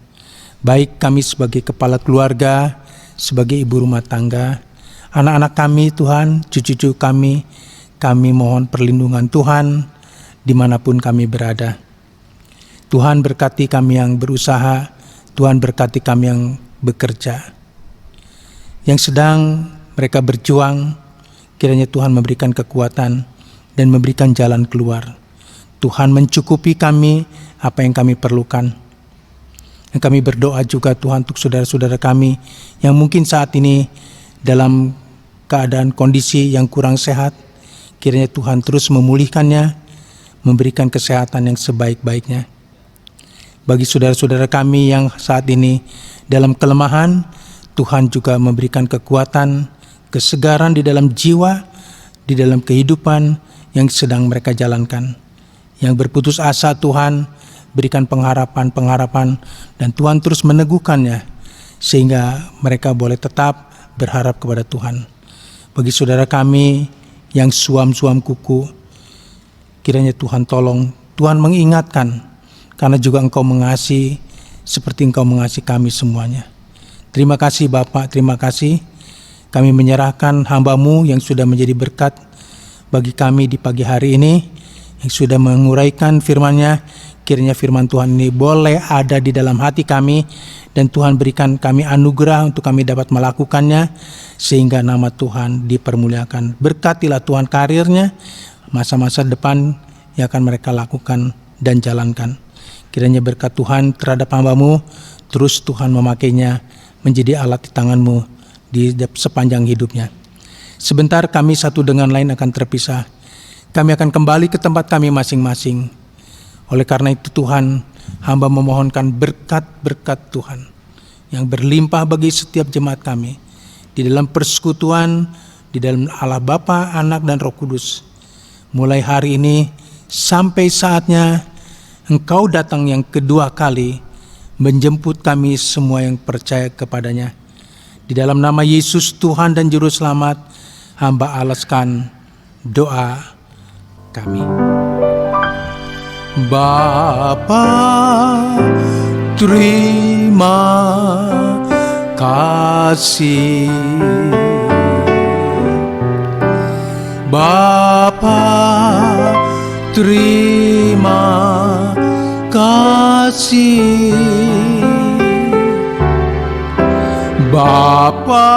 Baik kami sebagai kepala keluarga, sebagai ibu rumah tangga, anak-anak kami Tuhan, cucu-cucu kami mohon perlindungan Tuhan dimanapun kami berada. Tuhan berkati kami yang berusaha, Tuhan berkati kami yang bekerja. Yang sedang mereka berjuang, kiranya Tuhan memberikan kekuatan dan memberikan jalan keluar. Tuhan mencukupi kami apa yang kami perlukan. Dan kami berdoa juga Tuhan untuk saudara-saudara kami yang mungkin saat ini dalam keadaan kondisi yang kurang sehat. Kiranya Tuhan terus memulihkannya, memberikan kesehatan yang sebaik-baiknya. Bagi saudara-saudara kami yang saat ini dalam kelemahan, Tuhan juga memberikan kekuatan, kesegaran di dalam jiwa, di dalam kehidupan yang sedang mereka jalankan. Yang berputus asa Tuhan, berikan pengharapan, dan Tuhan terus meneguhkannya, sehingga mereka boleh tetap berharap kepada Tuhan. Bagi saudara kami yang suam-suam kuku, kiranya Tuhan tolong, Tuhan mengingatkan, karena juga Engkau mengasihi seperti Engkau mengasihi kami semuanya. Terima kasih Bapak, terima kasih. Kami menyerahkan hamba-Mu yang sudah menjadi berkat bagi kami di pagi hari ini, yang sudah menguraikan firman-Nya. Kiranya firman Tuhan ini boleh ada di dalam hati kami, dan Tuhan berikan kami anugerah untuk kami dapat melakukannya, sehingga nama Tuhan dipermuliakan. Berkatilah Tuhan karirnya, masa-masa depan yang akan mereka lakukan dan jalankan. Kiranya berkat Tuhan terhadap hamba-Mu, terus Tuhan memakainya menjadi alat di tangan-Mu di sepanjang hidupnya. Sebentar kami satu dengan lain akan terpisah. Kami akan kembali ke tempat kami masing-masing. Oleh karena itu Tuhan, hamba memohonkan berkat-berkat Tuhan yang berlimpah bagi setiap jemaat kami. Di dalam persekutuan, di dalam Allah Bapa, Anak, dan Roh Kudus. Mulai hari ini sampai saatnya Engkau datang yang kedua kali menjemput kami semua yang percaya kepadanya. Di dalam nama Yesus Tuhan dan Juru Selamat, hamba alaskan doa kami. Bapa, terima kasih. Bapa, terima kasih. Bapa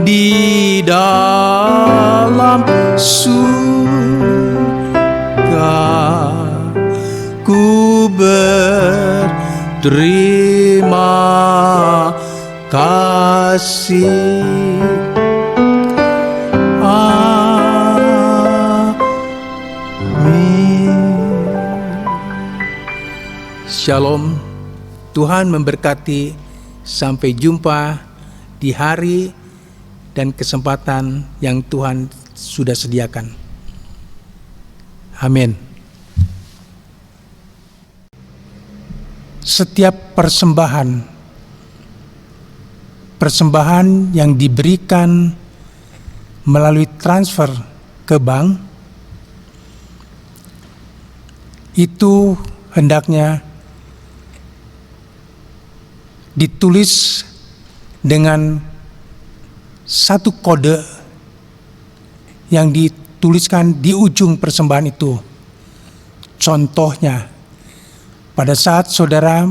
di dalam surga, ku berterima kasih. Shalom, Tuhan memberkati. Sampai jumpa di hari dan kesempatan yang Tuhan sudah sediakan. Amin. Setiap persembahan yang diberikan melalui transfer ke bank itu hendaknya ditulis dengan satu kode yang dituliskan di ujung persembahan itu. Contohnya, pada saat saudara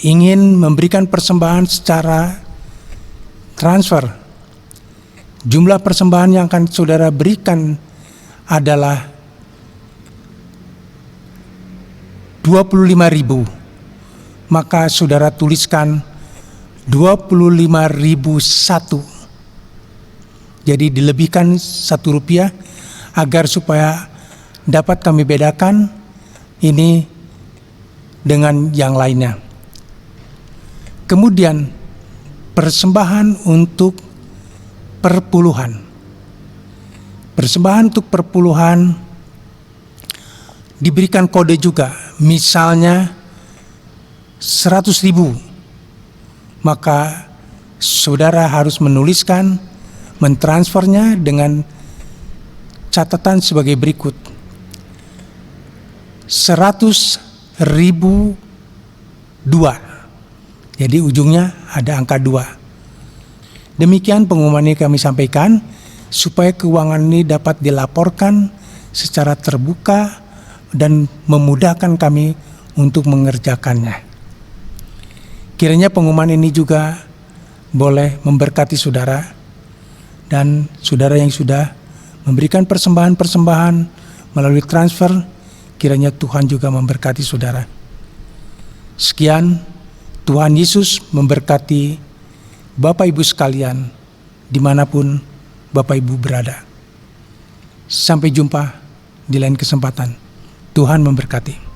ingin memberikan persembahan secara transfer, jumlah persembahan yang akan saudara berikan adalah 25.000. Maka saudara tuliskan 25.001. Jadi dilebihkan Rp1 agar supaya dapat kami bedakan ini dengan yang lainnya. Kemudian persembahan untuk perpuluhan. Persembahan untuk perpuluhan diberikan kode juga. Misalnya 100.000, maka saudara harus menuliskan, mentransfernya dengan catatan sebagai berikut: 100.002. Jadi ujungnya ada angka 2. Demikian pengumuman ini kami sampaikan supaya keuangan ini dapat dilaporkan secara terbuka dan memudahkan kami untuk mengerjakannya. Kiranya pengumuman ini juga boleh memberkati saudara dan saudara yang sudah memberikan persembahan-persembahan melalui transfer, kiranya Tuhan juga memberkati saudara. Sekian, Tuhan Yesus memberkati Bapak Ibu sekalian dimanapun Bapak Ibu berada. Sampai jumpa di lain kesempatan. Tuhan memberkati.